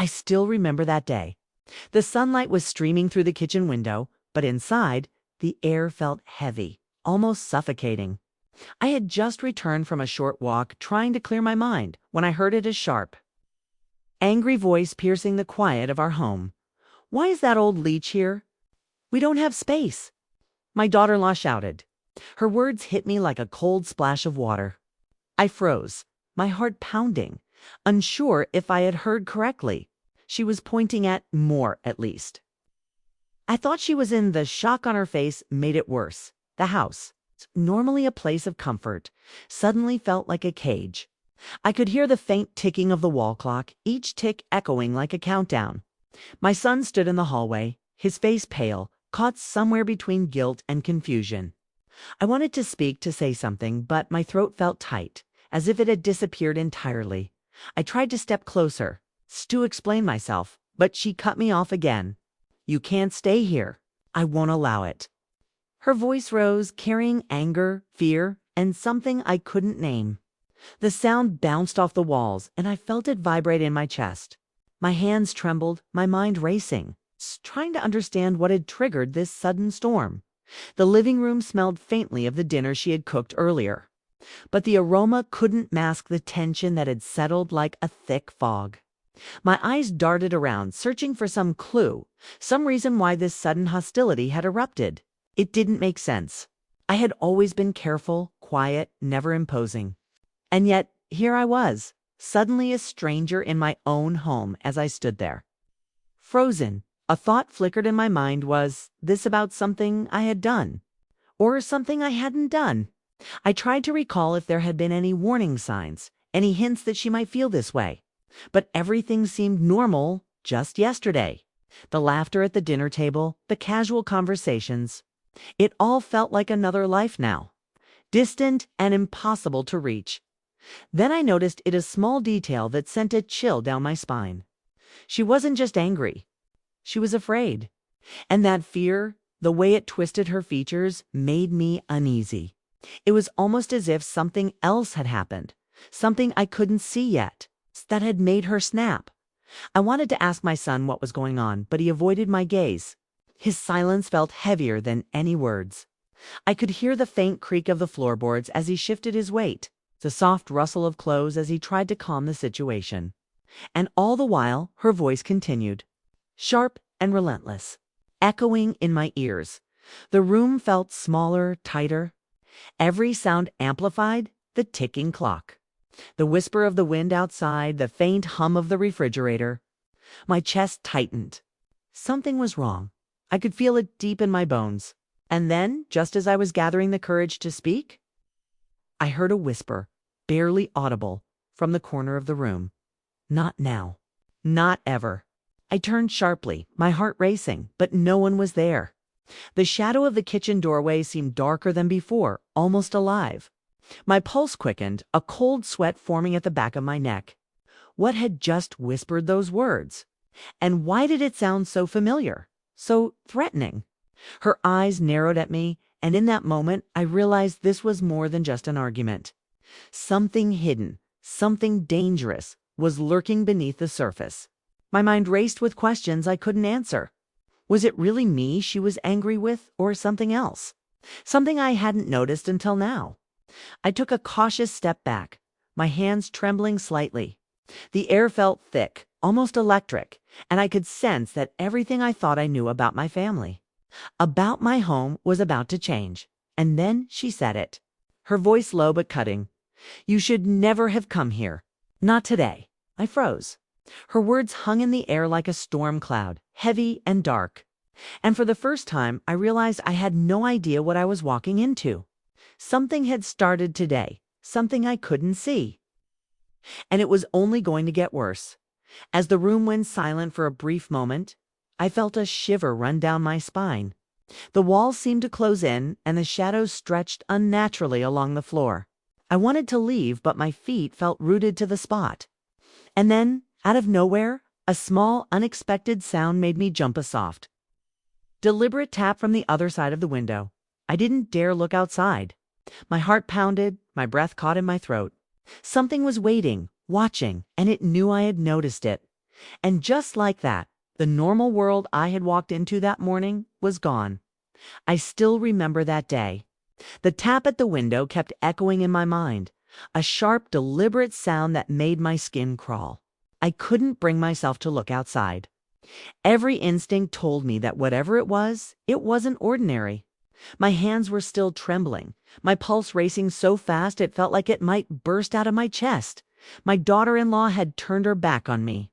I still remember that day. The sunlight was streaming through the kitchen window, but inside, the air felt heavy, almost suffocating. I had just returned from a short walk trying to clear my mind when I heard it, a sharp, angry voice piercing the quiet of our home. "Why is that old leech here? We don't have space," my daughter-in-law shouted. Her words hit me like a cold splash of water. I froze, my heart pounding, unsure if I had heard correctly. She was pointing at more, at least. I thought she was in. The shock on her face made it worse. The house, normally a place of comfort, suddenly felt like a cage. I could hear the faint ticking of the wall clock, each tick echoing like a countdown. My son stood in the hallway, his face pale, caught somewhere between guilt and confusion. I wanted to speak, to say something, but my throat felt tight, as if it had disappeared entirely. I tried to step closer, to explain myself, but she cut me off again. "You can't stay here. I won't allow it." Her voice rose, carrying anger, fear, and something I couldn't name. The sound bounced off the walls, and I felt it vibrate in my chest. My hands trembled, my mind racing, trying to understand what had triggered this sudden storm. The living room smelled faintly of the dinner she had cooked earlier, but the aroma couldn't mask the tension that had settled like a thick fog. My eyes darted around, searching for some clue, some reason why this sudden hostility had erupted. It didn't make sense. I had always been careful, quiet, never imposing. And yet, here I was, suddenly a stranger in my own home as I stood there. Frozen, a thought flickered in my mind. Was this about something I had done? Or something I hadn't done? I tried to recall if there had been any warning signs, any hints that she might feel this way. But everything seemed normal just yesterday. The laughter at the dinner table, the casual conversations. It all felt like another life now, distant and impossible to reach. Then I noticed a small detail that sent a chill down my spine. She wasn't just angry. She was afraid. And that fear, the way it twisted her features, made me uneasy. It was almost as if something else had happened, something I couldn't see yet, that had made her snap. I wanted to ask my son what was going on, but he avoided my gaze. His silence felt heavier than any words. I could hear the faint creak of the floorboards as he shifted his weight, the soft rustle of clothes as he tried to calm the situation. And all the while, her voice continued, sharp and relentless, echoing in my ears. The room felt smaller, tighter. Every sound amplified, the ticking clock, the whisper of the wind outside, the faint hum of the refrigerator. My chest tightened. Something was wrong. I could feel it deep in my bones. And then, just as I was gathering the courage to speak, I heard a whisper, barely audible, from the corner of the room. "Not now. Not ever." I turned sharply, my heart racing, but no one was there. The shadow of the kitchen doorway seemed darker than before, almost alive. My pulse quickened, a cold sweat forming at the back of my neck. What had just whispered those words? And why did it sound so familiar, so threatening? Her eyes narrowed at me, and in that moment I realized this was more than just an argument. Something hidden, something dangerous, was lurking beneath the surface. My mind raced with questions I couldn't answer. Was it really me she was angry with, or something else? Something I hadn't noticed until now. I took a cautious step back, my hands trembling slightly. The air felt thick, almost electric, and I could sense that everything I thought I knew about my family, about my home, was about to change. And then she said it, her voice low but cutting. "You should never have come here. Not today." I froze. Her words hung in the air like a storm cloud, heavy and dark. And for the first time, I realized I had no idea what I was walking into. Something had started today, something I couldn't see. And it was only going to get worse. As the room went silent for a brief moment, I felt a shiver run down my spine. The walls seemed to close in, and the shadows stretched unnaturally along the floor. I wanted to leave, but my feet felt rooted to the spot. And then, out of nowhere, a small, unexpected sound made me jump a soft, deliberate tap from the other side of the window. I didn't dare look outside. My heart pounded, my breath caught in my throat. Something was waiting, watching, and it knew I had noticed it. And just like that, the normal world I had walked into that morning was gone. I still remember that day. The tap at the window kept echoing in my mind, a sharp, deliberate sound that made my skin crawl. I couldn't bring myself to look outside. Every instinct told me that whatever it wasn't ordinary. My hands were still trembling, my pulse racing so fast it felt like it might burst out of my chest. My daughter-in-law had turned her back on me.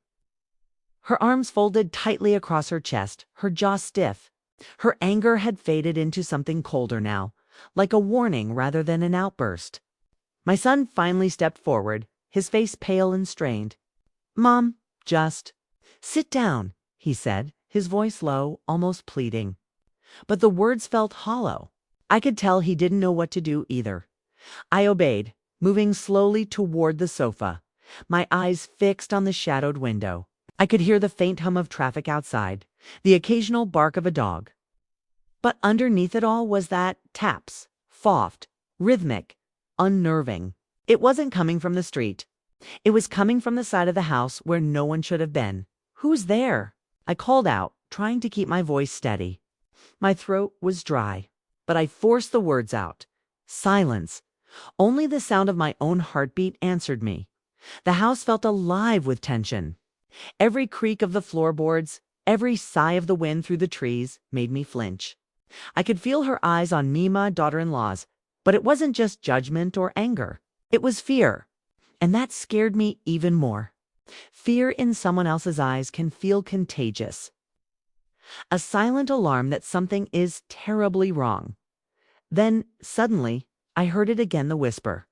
Her arms folded tightly across her chest, her jaw stiff. Her anger had faded into something colder now, like a warning rather than an outburst. My son finally stepped forward, his face pale and strained. "Mom, just sit down," he said, his voice low, almost pleading. But the words felt hollow. I could tell he didn't know what to do either. I obeyed, moving slowly toward the sofa, my eyes fixed on the shadowed window. I could hear the faint hum of traffic outside, the occasional bark of a dog. But underneath it all was that taps, soft, rhythmic, unnerving. It wasn't coming from the street. It was coming from the side of the house where no one should have been. "Who's there?" I called out, trying to keep my voice steady. My throat was dry, but I forced the words out. Silence. Only the sound of my own heartbeat answered me. The house felt alive with tension. Every creak of the floorboards, every sigh of the wind through the trees made me flinch. I could feel her eyes on me, my daughter-in-law's, but it wasn't just judgment or anger. It was fear, and that scared me even more. Fear in someone else's eyes can feel contagious. A silent alarm that something is terribly wrong. Then, suddenly, I heard it again, the whisper.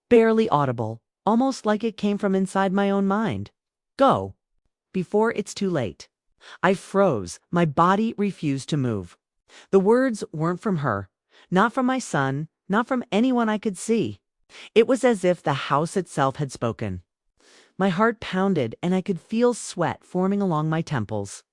Barely audible, almost like it came from inside my own mind. "Go, before it's too late." I froze, my body refused to move. The words weren't from her, not from my son, not from anyone I could see. It was as if the house itself had spoken. My heart pounded and I could feel sweat forming along my temples.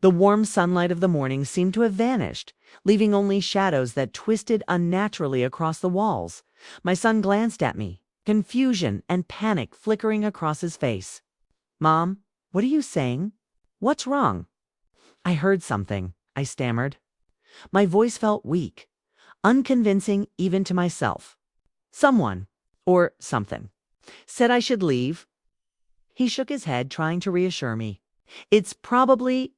The warm sunlight of the morning seemed to have vanished, leaving only shadows that twisted unnaturally across the walls. My son glanced at me, confusion and panic flickering across his face. "Mom, what are you saying? What's wrong?" "I heard something," I stammered. My voice felt weak, unconvincing even to myself. "Someone, or something, said I should leave." He shook his head, trying to reassure me. "It's probably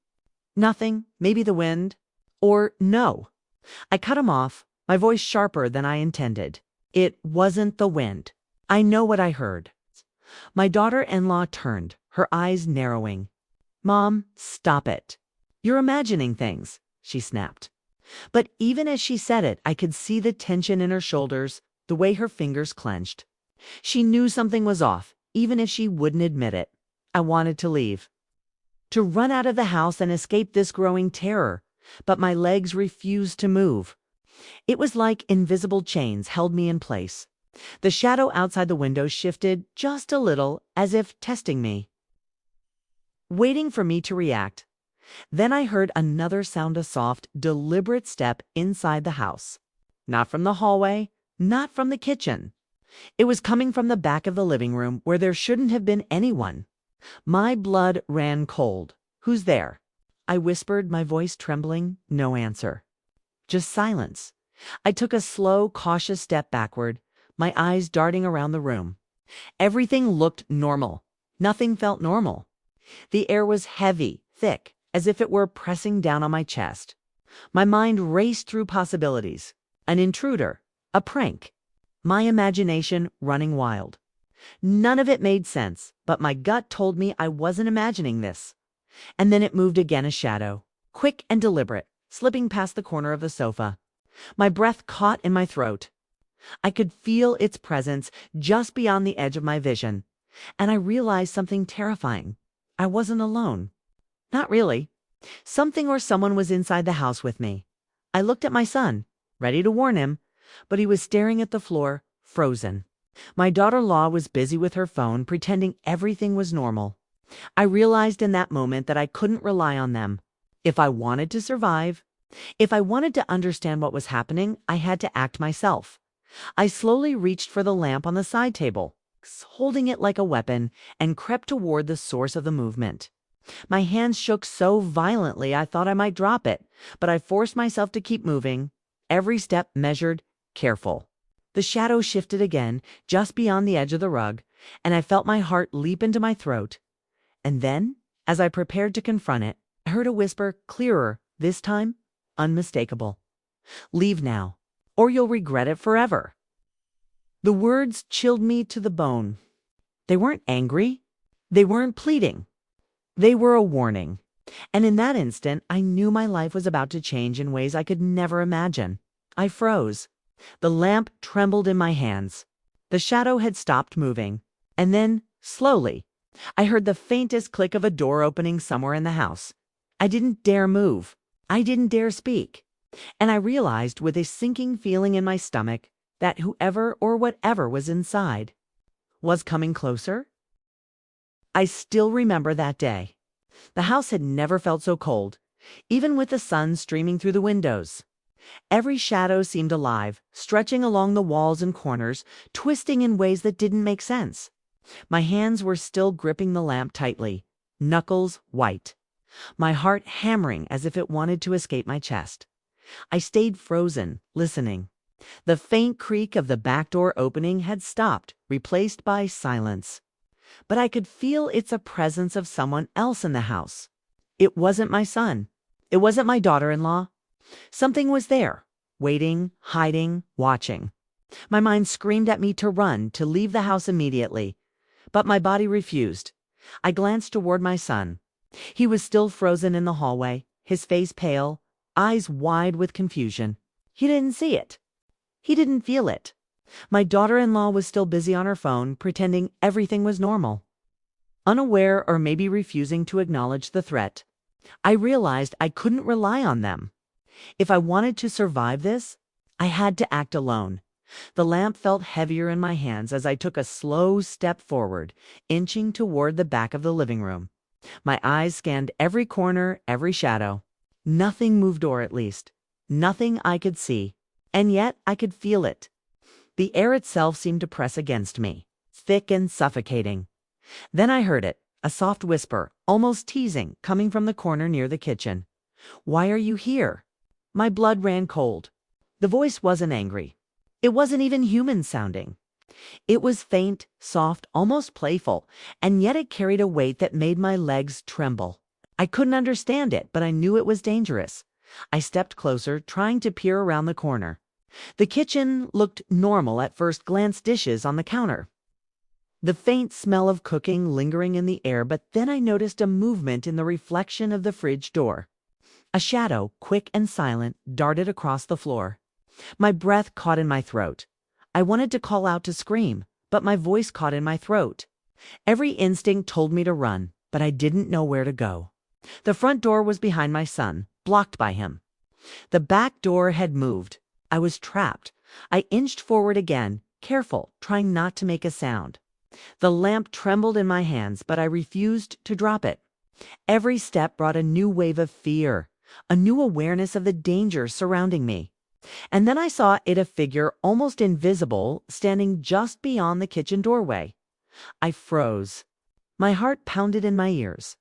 nothing, maybe the wind, or no." I cut him off, my voice sharper than I intended. "It wasn't the wind. I know what I heard." My daughter-in-law turned, her eyes narrowing. "Mom, stop it. You're imagining things," she snapped. But even as she said it, I could see the tension in her shoulders, the way her fingers clenched. She knew something was off, even if she wouldn't admit it. I wanted to leave, to run out of the house and escape this growing terror, but my legs refused to move. It was like invisible chains held me in place. The shadow outside the window shifted just a little, as if testing me, waiting for me to react. Then I heard another sound, a soft, deliberate step inside the house. Not from the hallway, not from the kitchen. It was coming from the back of the living room where there shouldn't have been anyone. My blood ran cold. "Who's there?" I whispered, my voice trembling. No answer. Just silence. I took a slow, cautious step backward, my eyes darting around the room. Everything looked normal. Nothing felt normal. The air was heavy, thick, as if it were pressing down on my chest. My mind raced through possibilities. An intruder, a prank, my imagination running wild. None of it made sense, but my gut told me I wasn't imagining this. And then it moved again, a shadow, quick and deliberate, slipping past the corner of the sofa. My breath caught in my throat. I could feel its presence just beyond the edge of my vision, and I realized something terrifying. I wasn't alone. Not really. Something or someone was inside the house with me. I looked at my son, ready to warn him, but he was staring at the floor, frozen. My daughter-in-law was busy with her phone, pretending everything was normal. I realized in that moment that I couldn't rely on them. If I wanted to survive, if I wanted to understand what was happening, I had to act myself. I slowly reached for the lamp on the side table, holding it like a weapon, and crept toward the source of the movement. My hands shook so violently I thought I might drop it, but I forced myself to keep moving, every step measured, careful. The shadow shifted again, just beyond the edge of the rug, and I felt my heart leap into my throat. And then, as I prepared to confront it, I heard a whisper, clearer, this time, unmistakable. "Leave now, or you'll regret it forever." The words chilled me to the bone. They weren't angry. They weren't pleading. They were a warning. And in that instant, I knew my life was about to change in ways I could never imagine. I froze. The lamp trembled in my hands. The shadow had stopped moving. And then, slowly, I heard the faintest click of a door opening somewhere in the house. I didn't dare move. I didn't dare speak. And I realized with a sinking feeling in my stomach that whoever or whatever was inside was coming closer. I still remember that day. The house had never felt so cold, even with the sun streaming through the windows. Every shadow seemed alive, stretching along the walls and corners, twisting in ways that didn't make sense. My hands were still gripping the lamp tightly, knuckles white, my heart hammering as if it wanted to escape my chest. I stayed frozen, listening. The faint creak of the back door opening had stopped, replaced by silence. But I could feel it's a presence of someone else in the house. It wasn't my son. It wasn't my daughter-in-law. Something was there, waiting, hiding, watching. My mind screamed at me to run, to leave the house immediately. But my body refused. I glanced toward my son. He was still frozen in the hallway, his face pale, eyes wide with confusion. He didn't see it. He didn't feel it. My daughter-in-law was still busy on her phone, pretending everything was normal. Unaware or maybe refusing to acknowledge the threat, I realized I couldn't rely on them. If I wanted to survive this, I had to act alone. The lamp felt heavier in my hands as I took a slow step forward, inching toward the back of the living room. My eyes scanned every corner, every shadow. Nothing moved, or at least, nothing I could see. And yet I could feel it. The air itself seemed to press against me, thick and suffocating. Then I heard it, a soft whisper, almost teasing, coming from the corner near the kitchen. "Why are you here?" My blood ran cold. The voice wasn't angry. It wasn't even human sounding. It was faint, soft, almost playful, and yet it carried a weight that made my legs tremble. I couldn't understand it, but I knew it was dangerous. I stepped closer, trying to peer around the corner. The kitchen looked normal at first glance, dishes on the counter. The faint smell of cooking lingering in the air, but then I noticed a movement in the reflection of the fridge door. A shadow, quick and silent, darted across the floor. My breath caught in my throat. I wanted to call out, to scream, but my voice caught in my throat. Every instinct told me to run, but I didn't know where to go. The front door was behind my son, blocked by him. The back door had moved. I was trapped. I inched forward again, careful, trying not to make a sound. The lamp trembled in my hands, but I refused to drop it. Every step brought a new wave of fear, a new awareness of the danger surrounding me. And then I saw a figure, almost invisible, standing just beyond the kitchen doorway. I froze. My heart pounded in my ears.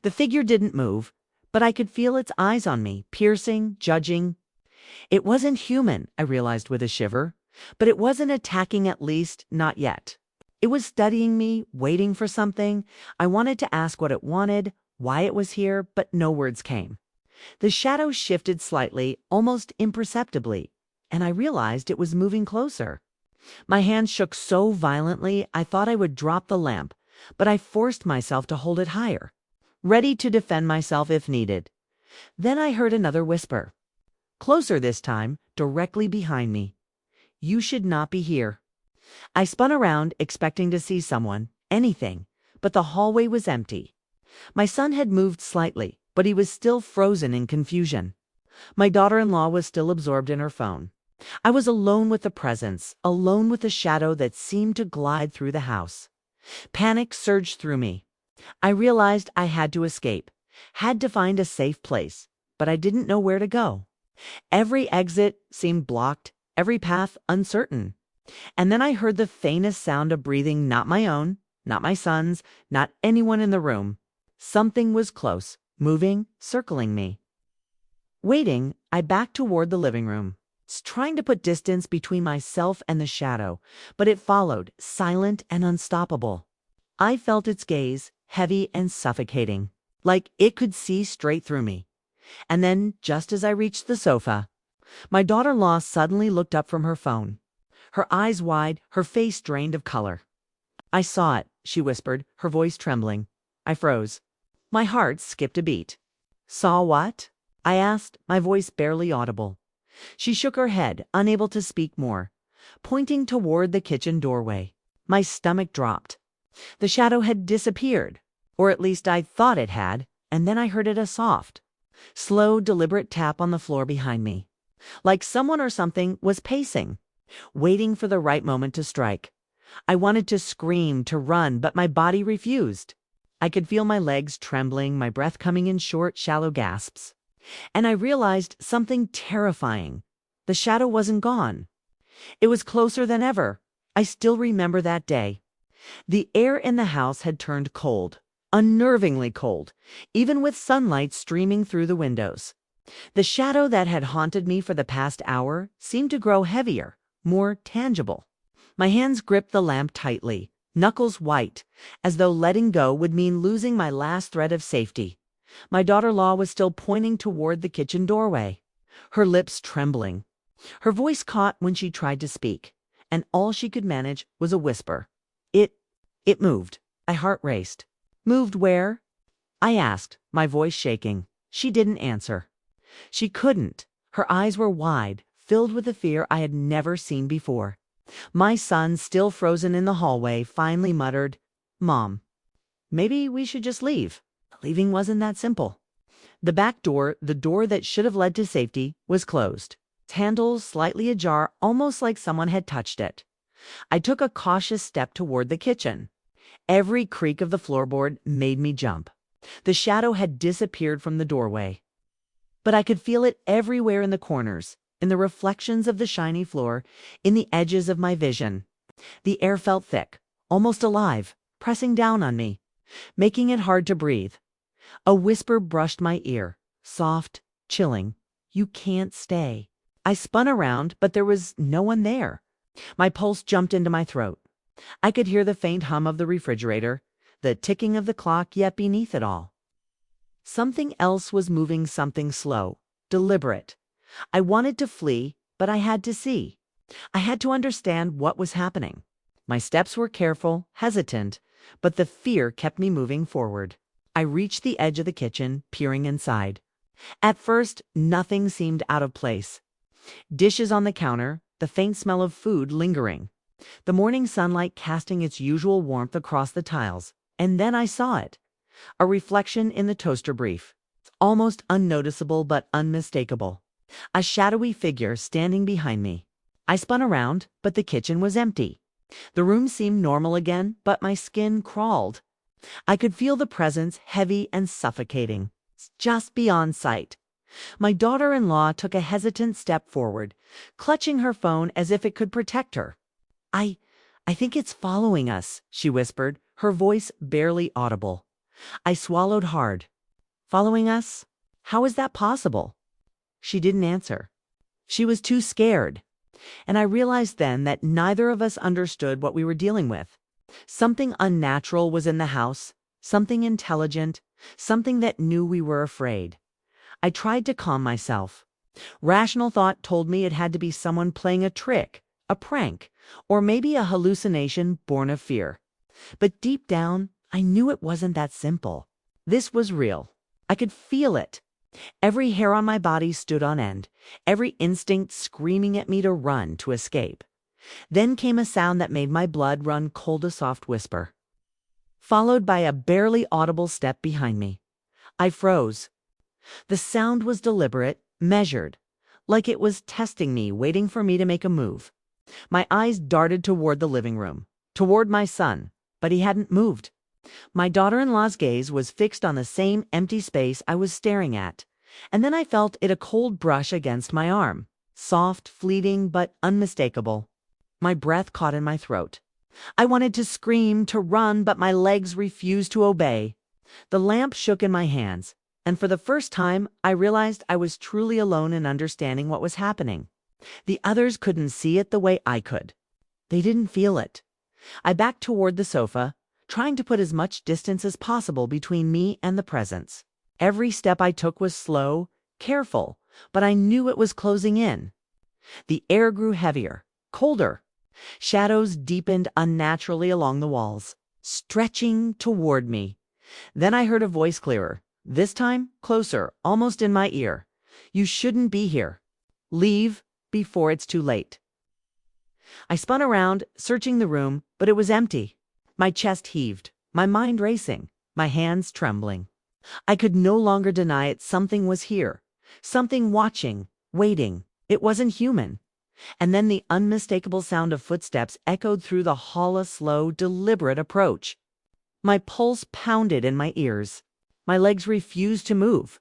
The figure didn't move, but I could feel its eyes on me, piercing, judging. It wasn't human, I realized with a shiver, but it wasn't attacking, at least not yet. It was studying me, waiting for something. I wanted to ask what it wanted, why it was here, but no words came. The shadow shifted slightly, almost imperceptibly, and I realized it was moving closer. My hands shook so violently I thought I would drop the lamp, but I forced myself to hold it higher, ready to defend myself if needed. Then I heard another whisper. Closer this time, directly behind me. "You should not be here." I spun around, expecting to see someone, anything, but the hallway was empty. My son had moved slightly, but he was still frozen in confusion. My daughter-in-law was still absorbed in her phone. I was alone with the presence, alone with the shadow that seemed to glide through the house. Panic surged through me. I realized I had to escape, had to find a safe place, but I didn't know where to go. Every exit seemed blocked, every path uncertain. And then I heard the faintest sound of breathing, not my own, not my son's, not anyone in the room. Something was close, moving, circling me. Waiting, I backed toward the living room, trying to put distance between myself and the shadow, but it followed, silent and unstoppable. I felt its gaze, heavy and suffocating, like it could see straight through me. And then, just as I reached the sofa, my daughter-in-law suddenly looked up from her phone, her eyes wide, her face drained of color. "I saw it," she whispered, her voice trembling. I froze. My heart skipped a beat. "Saw what?" I asked, my voice barely audible. She shook her head, unable to speak more, pointing toward the kitchen doorway. My stomach dropped. The shadow had disappeared, or at least I thought it had, and then I heard a soft, slow, deliberate tap on the floor behind me, like someone or something was pacing, waiting for the right moment to strike. I wanted to scream, to run, but my body refused. I could feel my legs trembling, my breath coming in short, shallow gasps. And I realized something terrifying. The shadow wasn't gone. It was closer than ever. I still remember that day. The air in the house had turned cold, unnervingly cold, even with sunlight streaming through the windows. The shadow that had haunted me for the past hour seemed to grow heavier, more tangible. My hands gripped the lamp tightly, knuckles white, as though letting go would mean losing my last thread of safety. My daughter-in-law was still pointing toward the kitchen doorway, her lips trembling. Her voice caught when she tried to speak, and all she could manage was a whisper. It moved. My heart raced. "Moved where?" I asked, my voice shaking. She didn't answer. She couldn't. Her eyes were wide, filled with a fear I had never seen before. My son, still frozen in the hallway, finally muttered, "Mom, maybe we should just leave." Leaving wasn't that simple. The back door, the door that should have led to safety, was closed, its handle slightly ajar, almost like someone had touched it. I took a cautious step toward the kitchen. Every creak of the floorboard made me jump. The shadow had disappeared from the doorway, but I could feel it everywhere, in the corners, in the reflections of the shiny floor, in the edges of my vision. The air felt thick, almost alive, pressing down on me, making it hard to breathe. A whisper brushed my ear, soft, chilling. "You can't stay." I spun around, but there was no one there. My pulse jumped into my throat. I could hear the faint hum of the refrigerator, the ticking of the clock, yet beneath it all, something else was moving, something slow, deliberate. I wanted to flee, but I had to see. I had to understand what was happening. My steps were careful, hesitant, but the fear kept me moving forward. I reached the edge of the kitchen, peering inside. At first, nothing seemed out of place. Dishes on the counter, the faint smell of food lingering, the morning sunlight casting its usual warmth across the tiles. And then I saw it. A reflection in the toaster brief, almost unnoticeable but unmistakable. A shadowy figure standing behind me. I spun around, but the kitchen was empty. The room seemed normal again, but my skin crawled. I could feel the presence, heavy and suffocating, just beyond sight. My daughter-in-law took a hesitant step forward, clutching her phone as if it could protect her. I think it's following us," she whispered, her voice barely audible. I swallowed hard. "Following us? How is that possible?" She didn't answer. She was too scared. And I realized then that neither of us understood what we were dealing with. Something unnatural was in the house, something intelligent, something that knew we were afraid. I tried to calm myself. Rational thought told me it had to be someone playing a trick, a prank, or maybe a hallucination born of fear. But deep down, I knew it wasn't that simple. This was real. I could feel it. Every hair on my body stood on end, every instinct screaming at me to run, to escape. Then came a sound that made my blood run cold, a soft whisper, followed by a barely audible step behind me. I froze. The sound was deliberate, measured, like it was testing me, waiting for me to make a move. My eyes darted toward the living room, toward my son, but he hadn't moved. My daughter-in-law's gaze was fixed on the same empty space I was staring at, and then I felt it, a cold brush against my arm, soft, fleeting, but unmistakable. My breath caught in my throat. I wanted to scream, to run, but my legs refused to obey. The lamp shook in my hands, and for the first time, I realized I was truly alone in understanding what was happening. The others couldn't see it the way I could. They didn't feel it. I backed toward the sofa, trying to put as much distance as possible between me and the presence. Every step I took was slow, careful, but I knew it was closing in. The air grew heavier, colder. Shadows deepened unnaturally along the walls, stretching toward me. Then I heard a voice clearer, this time closer, almost in my ear. You shouldn't be here. Leave before it's too late. I spun around, searching the room, but it was empty. My chest heaved, my mind racing, my hands trembling. I could no longer deny it. Something was here. Something watching, waiting. It wasn't human. And then the unmistakable sound of footsteps echoed through the hall, a slow, deliberate approach. My pulse pounded in my ears. My legs refused to move.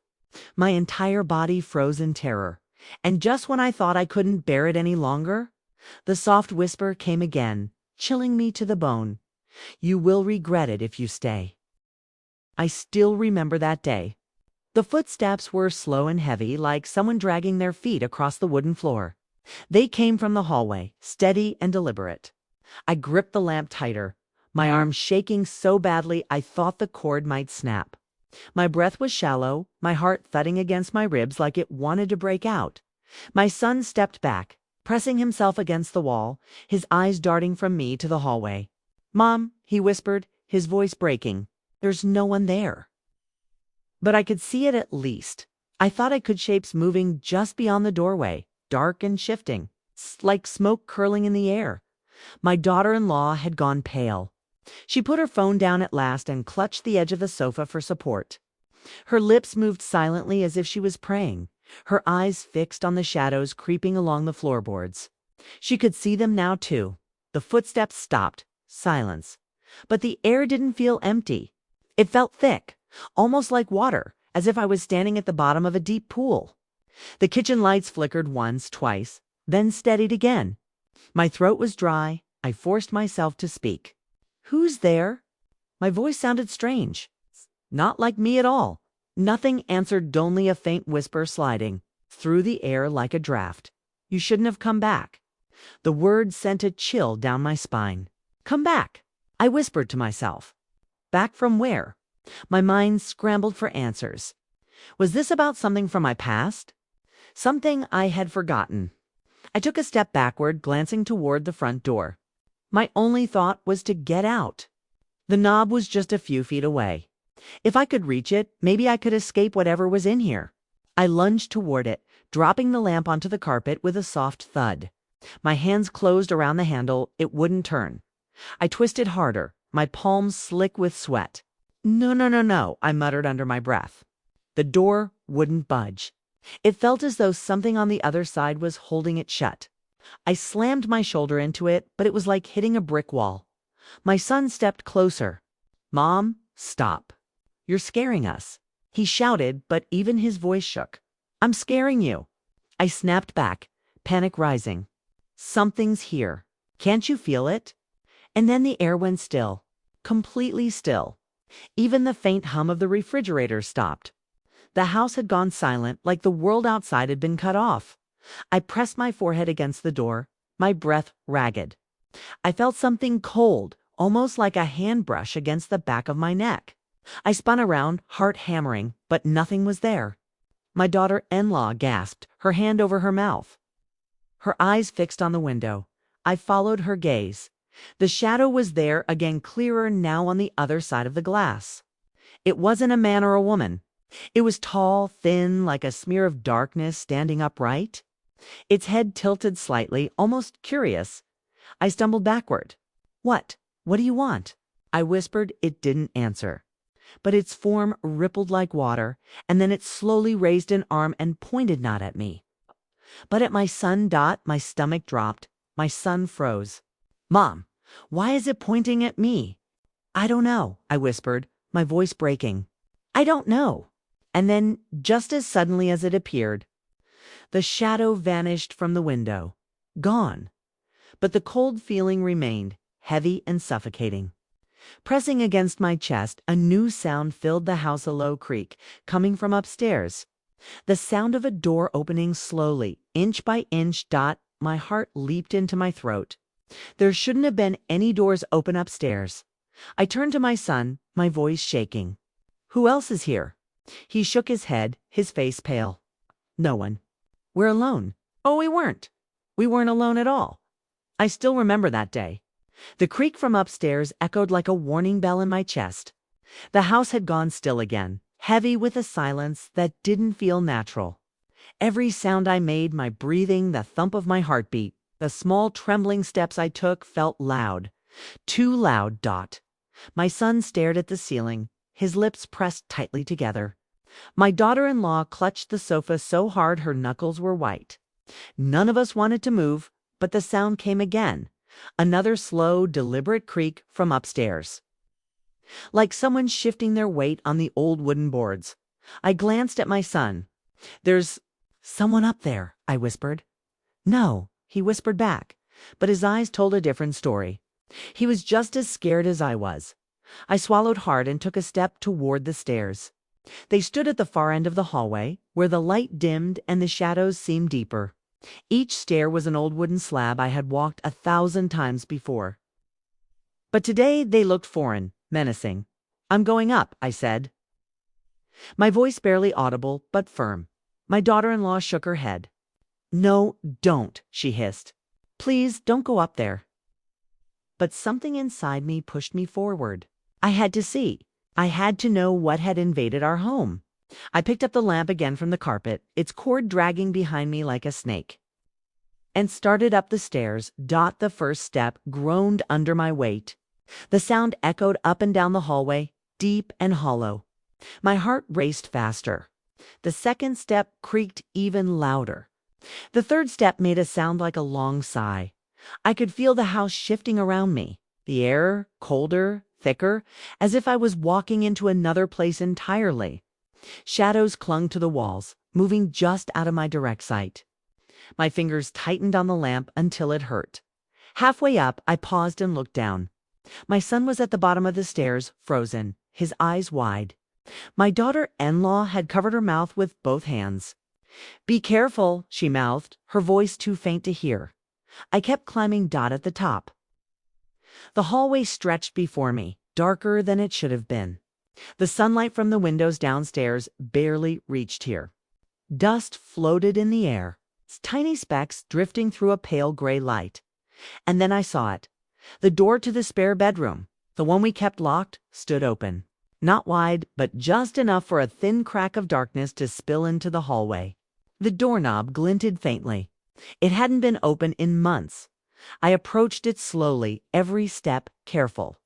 My entire body froze in terror. And just when I thought I couldn't bear it any longer, the soft whisper came again, chilling me to the bone. You will regret it if you stay. I still remember that day. The footsteps were slow and heavy, like someone dragging their feet across the wooden floor. They came from the hallway, steady and deliberate. I gripped the lamp tighter, my arms shaking so badly I thought the cord might snap. My breath was shallow, my heart thudding against my ribs like it wanted to break out. My son stepped back, pressing himself against the wall, his eyes darting from me to the hallway. "Mom," he whispered, his voice breaking. "There's no one there." But I could see it at least. I thought I could shapes moving just beyond the doorway, dark and shifting, like smoke curling in the air. My daughter-in-law had gone pale. She put her phone down at last and clutched the edge of the sofa for support. Her lips moved silently as if she was praying, her eyes fixed on the shadows creeping along the floorboards. She could see them now too. The footsteps stopped. Silence. But the air didn't feel empty. It felt thick, almost like water, as if I was standing at the bottom of a deep pool. The kitchen lights flickered once, twice, then steadied again. My throat was dry. I forced myself to speak. "Who's there?" My voice sounded strange. Not like me at all. Nothing answered, only a faint whisper sliding through the air like a draft. "You shouldn't have come back." The word sent a chill down my spine. "Come back," I whispered to myself. Back from where? My mind scrambled for answers. Was this about something from my past? Something I had forgotten. I took a step backward, glancing toward the front door. My only thought was to get out. The knob was just a few feet away. If I could reach it, maybe I could escape whatever was in here. I lunged toward it, dropping the lamp onto the carpet with a soft thud. My hands closed around the handle. It wouldn't turn. I twisted harder, my palms slick with sweat. "No, no, no, no," I muttered under my breath. The door wouldn't budge. It felt as though something on the other side was holding it shut. I slammed my shoulder into it, but it was like hitting a brick wall. My son stepped closer. "Mom, stop. You're scaring us," he shouted, but even his voice shook. "I'm scaring you." I snapped back, panic rising. "Something's here. Can't you feel it?" And then the air went still, completely still. Even the faint hum of the refrigerator stopped. The house had gone silent, like the world outside had been cut off. I pressed my forehead against the door, my breath ragged. I felt something cold, almost like a hand brush against the back of my neck. I spun around, heart hammering, but nothing was there. My daughter-in-law gasped, her hand over her mouth. Her eyes fixed on the window. I followed her gaze. The shadow was there again, clearer now on the other side of the glass. It wasn't a man or a woman. It was tall, thin, like a smear of darkness, standing upright. Its head tilted slightly, almost curious. I stumbled backward. "What? What do you want?" I whispered. It didn't answer. But its form rippled like water, and then it slowly raised an arm and pointed not at me, but at my son. My stomach dropped. My son froze. "Mom, why is it pointing at me?" "I don't know," I whispered, my voice breaking. "I don't know." And then, just as suddenly as it appeared, the shadow vanished from the window. Gone. but the cold feeling remained, heavy and suffocating. Pressing against my chest, a new sound filled the house, a low creak, coming from upstairs. The sound of a door opening slowly, inch by inch. My heart leaped into my throat. There shouldn't have been any doors open upstairs. I turned to my son, my voice shaking. "Who else is here?" He shook his head, his face pale. "No one. We're alone." Oh, we weren't. We weren't alone at all. I still remember that day. The creak from upstairs echoed like a warning bell in my chest. The house had gone still again, heavy with a silence that didn't feel natural. Every sound I made, my breathing, the thump of my heartbeat, the small trembling steps I took, felt loud. Too loud. My son stared at the ceiling, his lips pressed tightly together. My daughter-in-law clutched the sofa so hard her knuckles were white. None of us wanted to move, but the sound came again. Another slow, deliberate creak from upstairs. Like someone shifting their weight on the old wooden boards. I glanced at my son. "There's someone up there," I whispered. "No," he whispered back, but his eyes told a different story. He was just as scared as I was. I swallowed hard and took a step toward the stairs. They stood at the far end of the hallway, where the light dimmed and the shadows seemed deeper. Each stair was an old wooden slab I had walked 1,000 times before. But today they looked foreign, menacing. "I'm going up," I said. My voice barely audible, but firm. My daughter-in-law shook her head. "No, don't," she hissed. "Please, don't go up there." But something inside me pushed me forward. I had to see. I had to know what had invaded our home. I picked up the lamp again from the carpet, its cord dragging behind me like a snake, and started up the stairs. The first step groaned under my weight. The sound echoed up and down the hallway, deep and hollow. My heart raced faster. The second step creaked even louder. The third step made a sound like a long sigh. I could feel the house shifting around me, the air colder, thicker, as if I was walking into another place entirely. Shadows clung to the walls, moving just out of my direct sight. My fingers tightened on the lamp until it hurt. Halfway up, I paused and looked down. My son was at the bottom of the stairs, frozen, his eyes wide. My daughter-in-law had covered her mouth with both hands. "Be careful," she mouthed, her voice too faint to hear. I kept climbing. At the top. The hallway stretched before me, darker than it should have been. The sunlight from the windows downstairs barely reached here. Dust floated in the air, tiny specks drifting through a pale gray light. And then I saw it. The door to the spare bedroom, the one we kept locked, stood open. Not wide, but just enough for a thin crack of darkness to spill into the hallway. The doorknob glinted faintly. It hadn't been open in months. I approached it slowly, every step careful.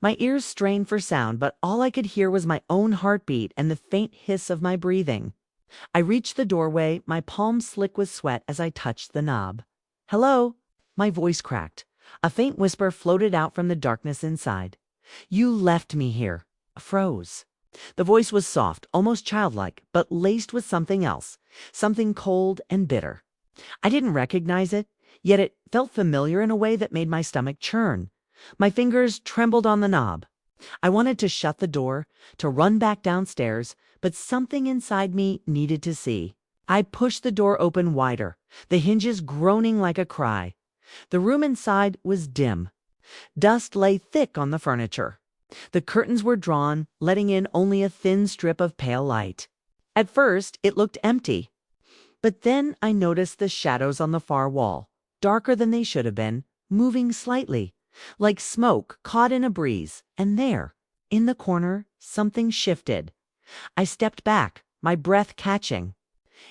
My ears strained for sound, but all I could hear was my own heartbeat and the faint hiss of my breathing. I reached the doorway, my palms slick with sweat as I touched the knob. "Hello?" My voice cracked. A faint whisper floated out from the darkness inside. "You left me here." I froze. The voice was soft, almost childlike, but laced with something else, something cold and bitter. I didn't recognize it, yet it felt familiar in a way that made my stomach churn. My fingers trembled on the knob. I wanted to shut the door, to run back downstairs, but something inside me needed to see. I pushed the door open wider, the hinges groaning like a cry. The room inside was dim. Dust lay thick on the furniture. The curtains were drawn, letting in only a thin strip of pale light. At first, it looked empty. But then I noticed the shadows on the far wall, darker than they should have been, moving slightly, like smoke caught in a breeze. And there, in the corner, something shifted. I stepped back, my breath catching.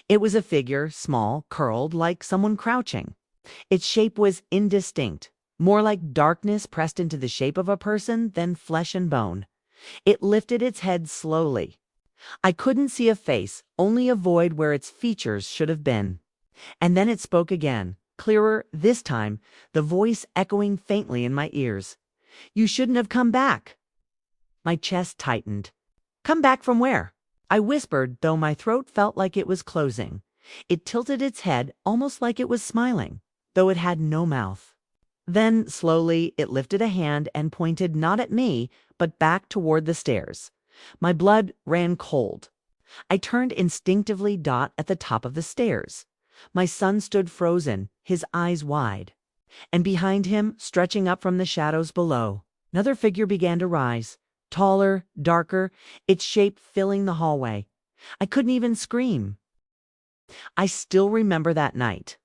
It was a figure, small, curled, like someone crouching. Its shape was indistinct, more like darkness pressed into the shape of a person than flesh and bone. It lifted its head slowly. I couldn't see a face, only a void where its features should have been. And then it spoke again, clearer this time, the voice echoing faintly in my ears. "You shouldn't have come back." My chest tightened. "Come back from where?" I whispered, though my throat felt like it was closing. It tilted its head, almost like it was smiling, though it had no mouth. Then, slowly, it lifted a hand and pointed not at me, but back toward the stairs. My blood ran cold. I turned instinctively at the top of the stairs. My son stood frozen, his eyes wide. And behind him, stretching up from the shadows below, another figure began to rise, taller, darker, its shape filling the hallway. I couldn't even scream. I still remember that night.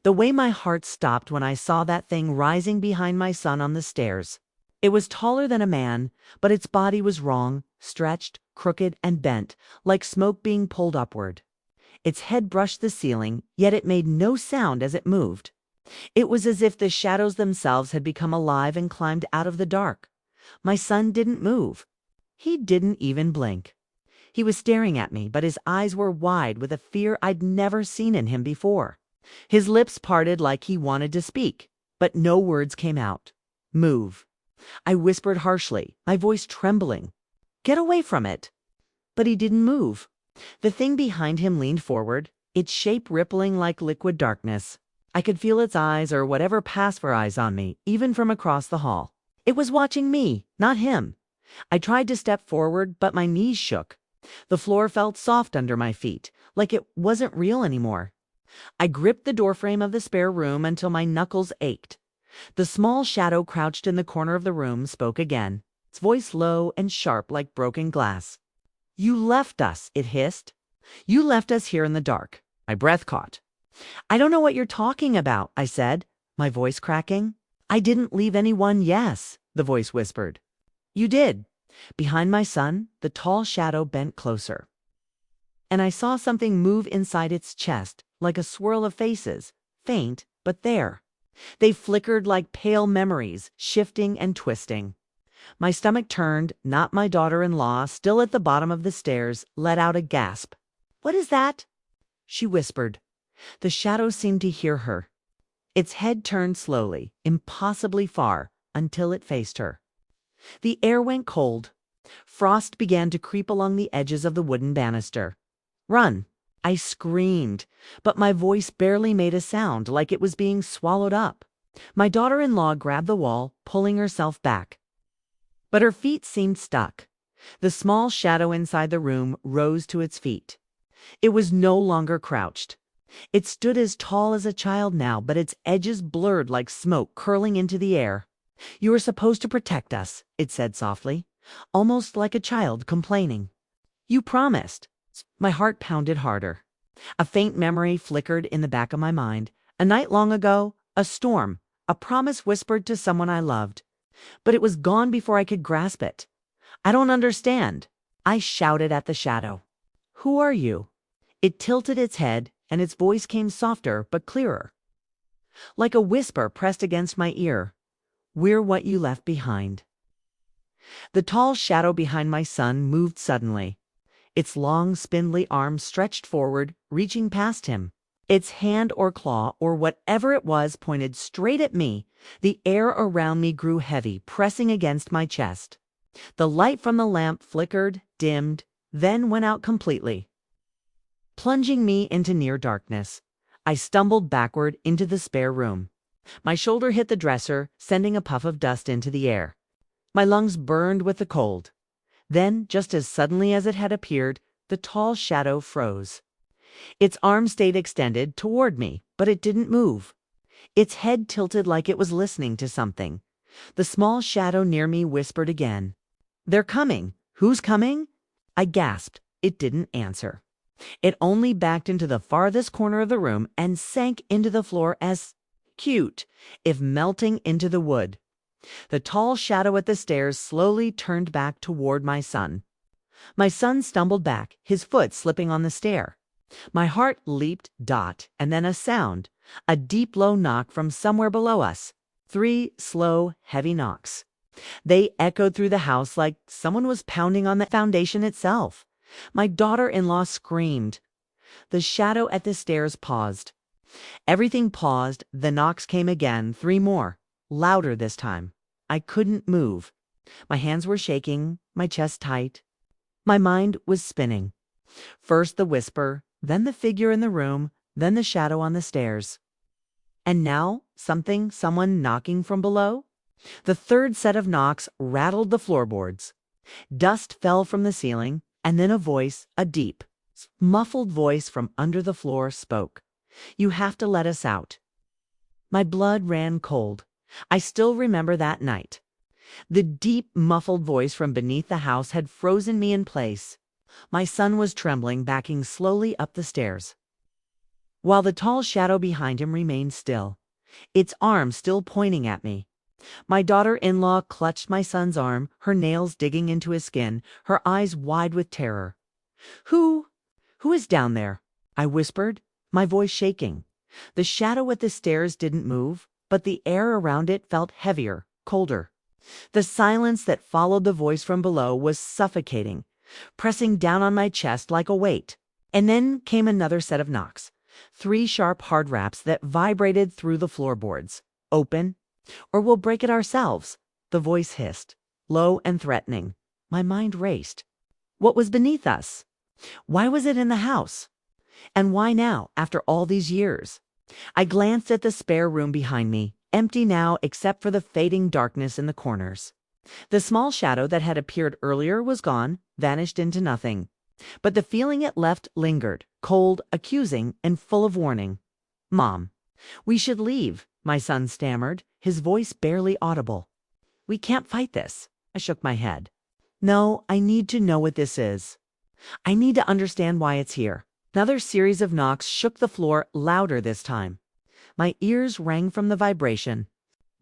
The way my heart stopped when I saw that thing rising behind my son on the stairs. It was taller than a man, but its body was wrong, stretched, crooked, and bent, like smoke being pulled upward. Its head brushed the ceiling, yet it made no sound as it moved. It was as if the shadows themselves had become alive and climbed out of the dark. My son didn't move. He didn't even blink. He was staring at me, but his eyes were wide with a fear I'd never seen in him before. His lips parted like he wanted to speak, but no words came out. Move. I whispered harshly, my voice trembling. Get away from it. But he didn't move. The thing behind him leaned forward, its shape rippling like liquid darkness. I could feel its eyes, or whatever passed for eyes, on me, even from across the hall. It was watching me, not him. I tried to step forward, but my knees shook. The floor felt soft under my feet, like it wasn't real anymore. I gripped the doorframe of the spare room until my knuckles ached. The small shadow crouched in the corner of the room spoke again, its voice low and sharp like broken glass. You left us, it hissed. You left us here in the dark. My breath caught. I don't know what you're talking about, I said, my voice cracking. I didn't leave anyone, yes, the voice whispered. You did. Behind my son, the tall shadow bent closer. And I saw something move inside its chest, like a swirl of faces, faint, but there. They flickered like pale memories, shifting and twisting. My stomach turned, not my daughter-in-law, still at the bottom of the stairs, let out a gasp. What is that? She whispered. The shadow seemed to hear her. Its head turned slowly, impossibly far, until it faced her. The air went cold. Frost began to creep along the edges of the wooden banister. Run! I screamed, but my voice barely made a sound, like it was being swallowed up. My daughter-in-law grabbed the wall, pulling herself back. But her feet seemed stuck. The small shadow inside the room rose to its feet. It was no longer crouched. It stood as tall as a child now, but its edges blurred like smoke curling into the air. You were supposed to protect us, it said softly, almost like a child complaining. You promised. My heart pounded harder. A faint memory flickered in the back of my mind. A night long ago, a storm, a promise whispered to someone I loved. But it was gone before I could grasp it. I don't understand. I shouted at the shadow. Who are you? It tilted its head, and its voice came softer but clearer. Like a whisper pressed against my ear. We're what you left behind. The tall shadow behind my son moved suddenly. Its long, spindly arms stretched forward, reaching past him. Its hand or claw, or whatever it was, pointed straight at me. The air around me grew heavy, pressing against my chest. The light from the lamp flickered, dimmed, then went out completely, plunging me into near darkness. I stumbled backward into the spare room. My shoulder hit the dresser, sending a puff of dust into the air. My lungs burned with the cold. Then, just as suddenly as it had appeared, the tall shadow froze. Its arm stayed extended toward me, but it didn't move. Its head tilted like it was listening to something. The small shadow near me whispered again. They're coming. Who's coming? I gasped. It didn't answer. It only backed into the farthest corner of the room and sank into the floor as cute, if melting into the wood. The tall shadow at the stairs slowly turned back toward my son. My son stumbled back, his foot slipping on the stair. My heart leaped, and then a sound, a deep low knock from somewhere below us. 3 slow, heavy knocks. They echoed through the house like someone was pounding on the foundation itself. My daughter-in-law screamed. The shadow at the stairs paused. Everything paused. The knocks came again, 3 more, louder this time. I couldn't move. My hands were shaking, my chest tight. My mind was spinning. First the whisper, then the figure in the room, then the shadow on the stairs. And now, someone knocking from below? The third set of knocks rattled the floorboards. Dust fell from the ceiling, and then a voice, a deep, muffled voice from under the floor spoke. "You have to let us out." My blood ran cold. I still remember that night. The deep, muffled voice from beneath the house had frozen me in place. My son was trembling, backing slowly up the stairs, while the tall shadow behind him remained still, its arm still pointing at me. My daughter-in-law clutched my son's arm, her nails digging into his skin, her eyes wide with terror. Who is down there?" I whispered, my voice shaking. The shadow at the stairs didn't move, but the air around it felt heavier, colder. The silence that followed the voice from below was suffocating, pressing down on my chest like a weight. And then came another set of knocks, 3 sharp hard raps that vibrated through the floorboards. "Open, or we'll break it ourselves," the voice hissed, low and threatening. My mind raced. What was beneath us? Why was it in the house? And why now, after all these years? I glanced at the spare room behind me, empty now except for the fading darkness in the corners. The small shadow that had appeared earlier was gone, vanished into nothing. But the feeling it left lingered, cold, accusing, and full of warning. "Mom, we should leave," my son stammered, his voice barely audible. "We can't fight this." I shook my head. "No, I need to know what this is. I need to understand why it's here." Another series of knocks shook the floor, louder this time. My ears rang from the vibration.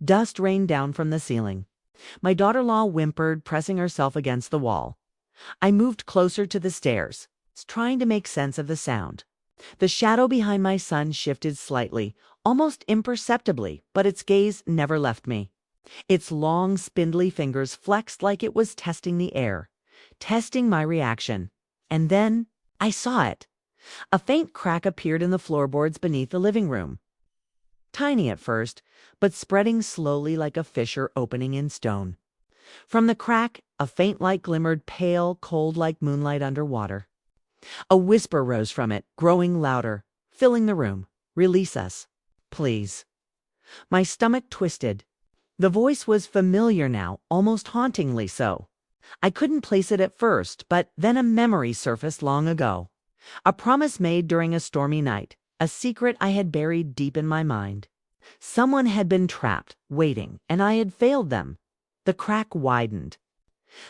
Dust rained down from the ceiling. My daughter-in-law whimpered, pressing herself against the wall. I moved closer to the stairs, trying to make sense of the sound. The shadow behind my son shifted slightly, almost imperceptibly, but its gaze never left me. Its long, spindly fingers flexed like it was testing the air, testing my reaction. And then I saw it. A faint crack appeared in the floorboards beneath the living room. Tiny at first, but spreading slowly like a fissure opening in stone. From the crack, a faint light glimmered, pale, cold like moonlight under water. A whisper rose from it, growing louder, filling the room. "Release us, please." My stomach twisted. The voice was familiar now, almost hauntingly so. I couldn't place it at first, but then a memory surfaced long ago. A promise made during a stormy night, a secret I had buried deep in my mind. Someone had been trapped, waiting, and I had failed them. The crack widened.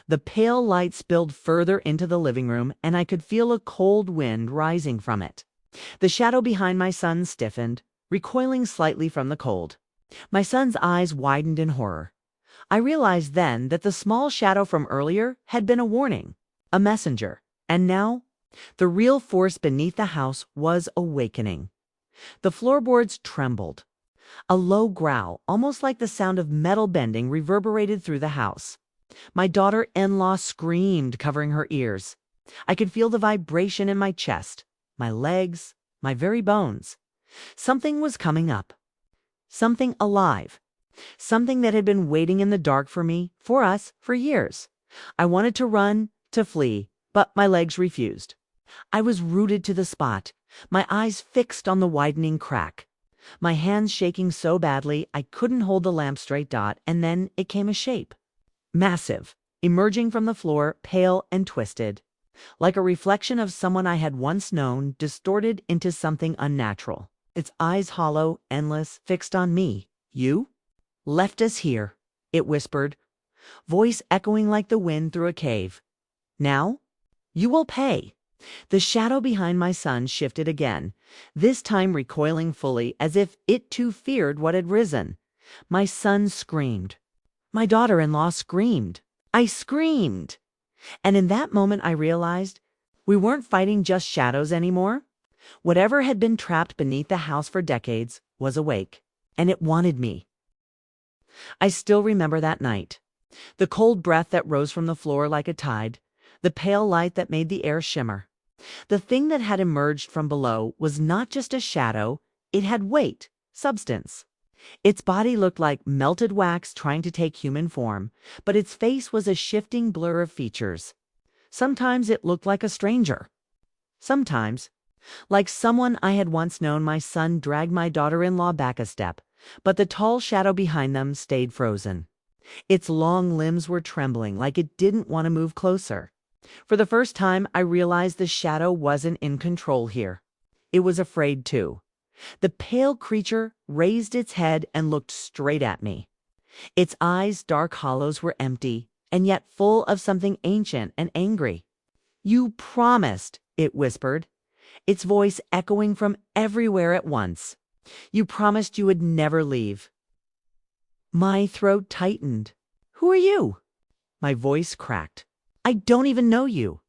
The pale light spilled further into the living room, and I could feel a cold wind rising from it. The shadow behind my son stiffened, recoiling slightly from the cold. My son's eyes widened in horror. I realized then that the small shadow from earlier had been a warning, a messenger, and now the real force beneath the house was awakening. The floorboards trembled. A low growl, almost like the sound of metal bending, reverberated through the house. My daughter-in-law screamed, covering her ears. I could feel the vibration in my chest, my legs, my very bones. Something was coming up. Something alive. Something that had been waiting in the dark for me, for us, for years. I wanted to run, to flee, but my legs refused. I was rooted to the spot, my eyes fixed on the widening crack. My hands shaking so badly I couldn't hold the lamp straight. And then it came a shape. Massive, emerging from the floor, pale and twisted. Like a reflection of someone I had once known, distorted into something unnatural. Its eyes hollow, endless, fixed on me. "You left us here," it whispered, voice echoing like the wind through a cave. "Now you will pay." The shadow behind my son shifted again, this time recoiling fully, as if it too feared what had risen. My son screamed. My daughter-in-law screamed. I screamed. And in that moment I realized we weren't fighting just shadows anymore. Whatever had been trapped beneath the house for decades was awake, and it wanted me. I still remember that night. The cold breath that rose from the floor like a tide, the pale light that made the air shimmer. The thing that had emerged from below was not just a shadow, it had weight, substance. Its body looked like melted wax trying to take human form, but its face was a shifting blur of features. Sometimes it looked like a stranger. Sometimes Like someone I had once known, my son dragged my daughter-in-law back a step, but the tall shadow behind them stayed frozen. Its long limbs were trembling like it didn't want to move closer. For the first time, I realized the shadow wasn't in control here. It was afraid too. The pale creature raised its head and looked straight at me. Its eyes, dark hollows, were empty, and yet full of something ancient and angry. "You promised," it whispered, its voice echoing from everywhere at once. "You promised you would never leave." My throat tightened. "Who are you?" My voice cracked. "I don't even know you."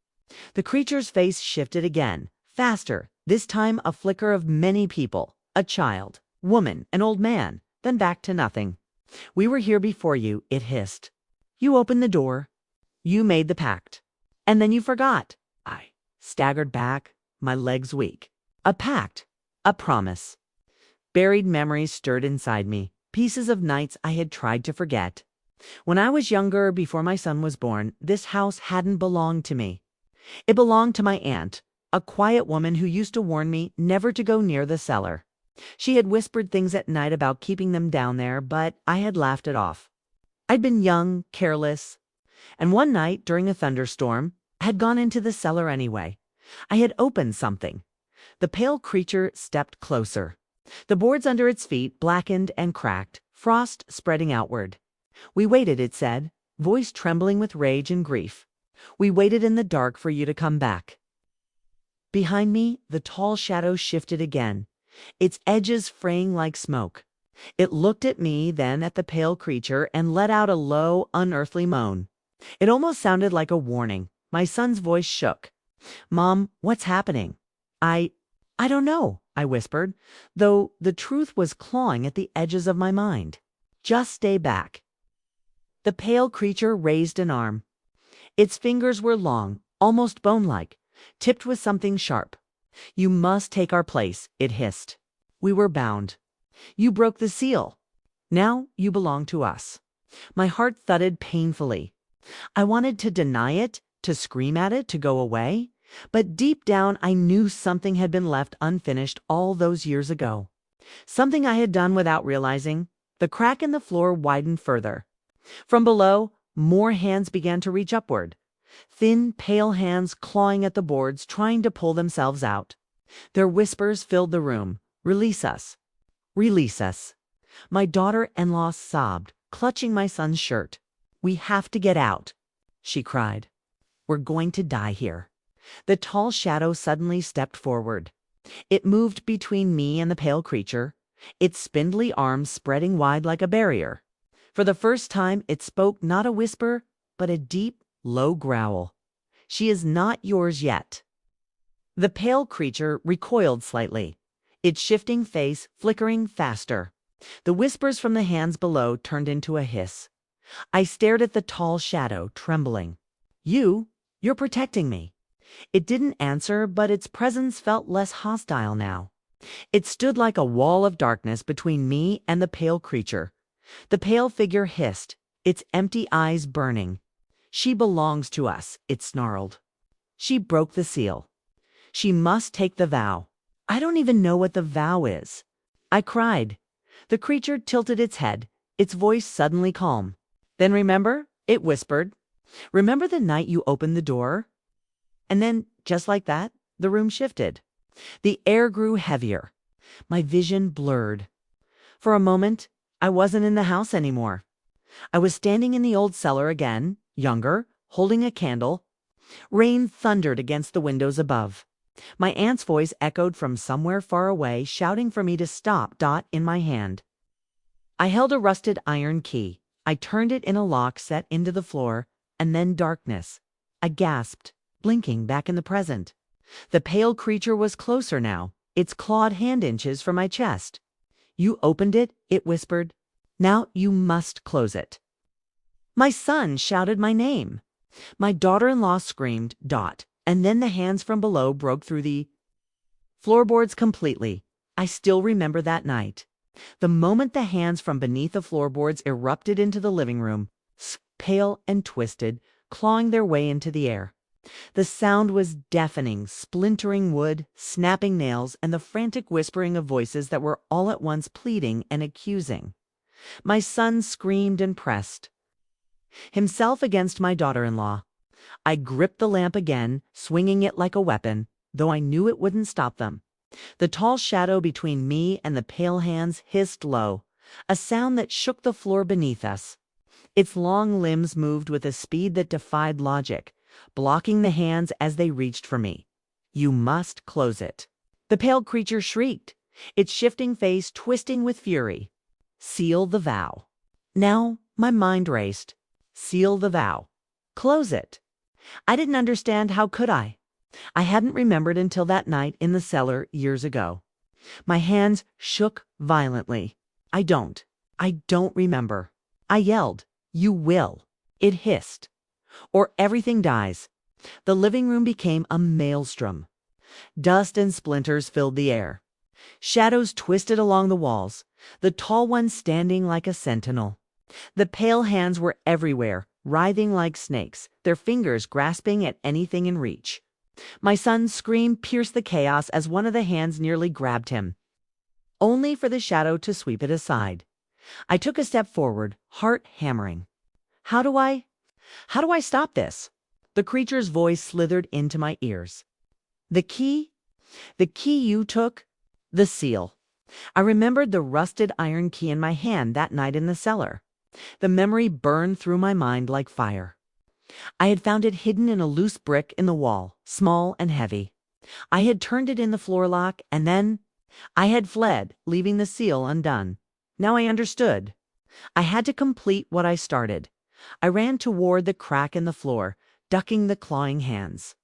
The creature's face shifted again, faster, this time a flicker of many people, a child, woman, an old man, then back to nothing. "We were here before you," it hissed. "You opened the door. You made the pact. And then you forgot." I staggered back, my legs weak. A pact. A promise. Buried memories stirred inside me, pieces of nights I had tried to forget. When I was younger, before my son was born, this house hadn't belonged to me. It belonged to my aunt, a quiet woman who used to warn me never to go near the cellar. She had whispered things at night about keeping them down there, but I had laughed it off. I'd been young, careless, and one night during a thunderstorm, I had gone into the cellar anyway. I had opened something. The pale creature stepped closer. The boards under its feet blackened and cracked, frost spreading outward. "We waited," it said, voice trembling with rage and grief. "We waited in the dark for you to come back." Behind me, the tall shadow shifted again, its edges fraying like smoke. It looked at me, then at the pale creature, and let out a low, unearthly moan. It almost sounded like a warning. My son's voice shook. "Mom, what's happening?" I don't know," I whispered, though the truth was clawing at the edges of my mind. "Just stay back." The pale creature raised an arm. Its fingers were long, almost bone-like, tipped with something sharp. "You must take our place," it hissed. "We were bound. You broke the seal. Now you belong to us." My heart thudded painfully. I wanted to deny it, to scream at it, to go away. But deep down I knew something had been left unfinished all those years ago. Something I had done without realizing. The crack in the floor widened further. From below, more hands began to reach upward. Thin, pale hands clawing at the boards, trying to pull themselves out. Their whispers filled the room. "Release us. Release us." My daughter-in-law sobbed, clutching my son's shirt. "We have to get out," she cried. "We're going to die here." The tall shadow suddenly stepped forward. It moved between me and the pale creature, its spindly arms spreading wide like a barrier. For the first time, it spoke not a whisper, but a deep, low growl. "She is not yours yet." The pale creature recoiled slightly, its shifting face flickering faster. The whispers from the hands below turned into a hiss. I stared at the tall shadow, trembling. You're protecting me." It didn't answer, but its presence felt less hostile now. It stood like a wall of darkness between me and the pale creature. The pale figure hissed, its empty eyes burning. "She belongs to us," it snarled. "She broke the seal. She must take the vow." "I don't even know what the vow is," I cried. The creature tilted its head, its voice suddenly calm. "Then remember," it whispered. "Remember the night you opened the door?" And then, just like that, the room shifted. The air grew heavier. My vision blurred. For a moment, I wasn't in the house anymore. I was standing in the old cellar again, younger, holding a candle. Rain thundered against the windows above. My aunt's voice echoed from somewhere far away, shouting for me to stop. In my hand, I held a rusted iron key. I turned it in a lock set into the floor, and then darkness. I gasped, blinking back in the present. The pale creature was closer now, its clawed hand inches from my chest. "You opened it," it whispered. "Now you must close it." My son shouted my name. My daughter-in-law screamed, and then the hands from below broke through the floorboards completely. I still remember that night. The moment the hands from beneath the floorboards erupted into the living room, pale and twisted, clawing their way into the air. The sound was deafening, splintering wood, snapping nails, and the frantic whispering of voices that were all at once pleading and accusing. My son screamed and pressed himself against my daughter-in-law. I gripped the lamp again, swinging it like a weapon, though I knew it wouldn't stop them. The tall shadow between me and the pale hands hissed low, a sound that shook the floor beneath us. Its long limbs moved with a speed that defied logic, blocking the hands as they reached for me. "You must close it." The pale creature shrieked, its shifting face twisting with fury. "Seal the vow." Now my mind raced. Seal the vow. Close it. I didn't understand. How could I? I hadn't remembered until that night in the cellar years ago. My hands shook violently. I don't remember. I yelled, "You will." It hissed. Or everything dies. The living room became a maelstrom. Dust and splinters filled the air. Shadows twisted along the walls, the tall one standing like a sentinel. The pale hands were everywhere, writhing like snakes, their fingers grasping at anything in reach. My son's scream pierced the chaos as one of the hands nearly grabbed him, only for the shadow to sweep it aside. I took a step forward, heart hammering. How do I stop this? The creature's voice slithered into my ears. The key? The key you took? The seal. I remembered the rusted iron key in my hand that night in the cellar. The memory burned through my mind like fire. I had found it hidden in a loose brick in the wall, small and heavy. I had turned it in the floor lock, and then I had fled, leaving the seal undone. Now I understood. I had to complete what I started. I ran toward the crack in the floor, ducking the clawing hands.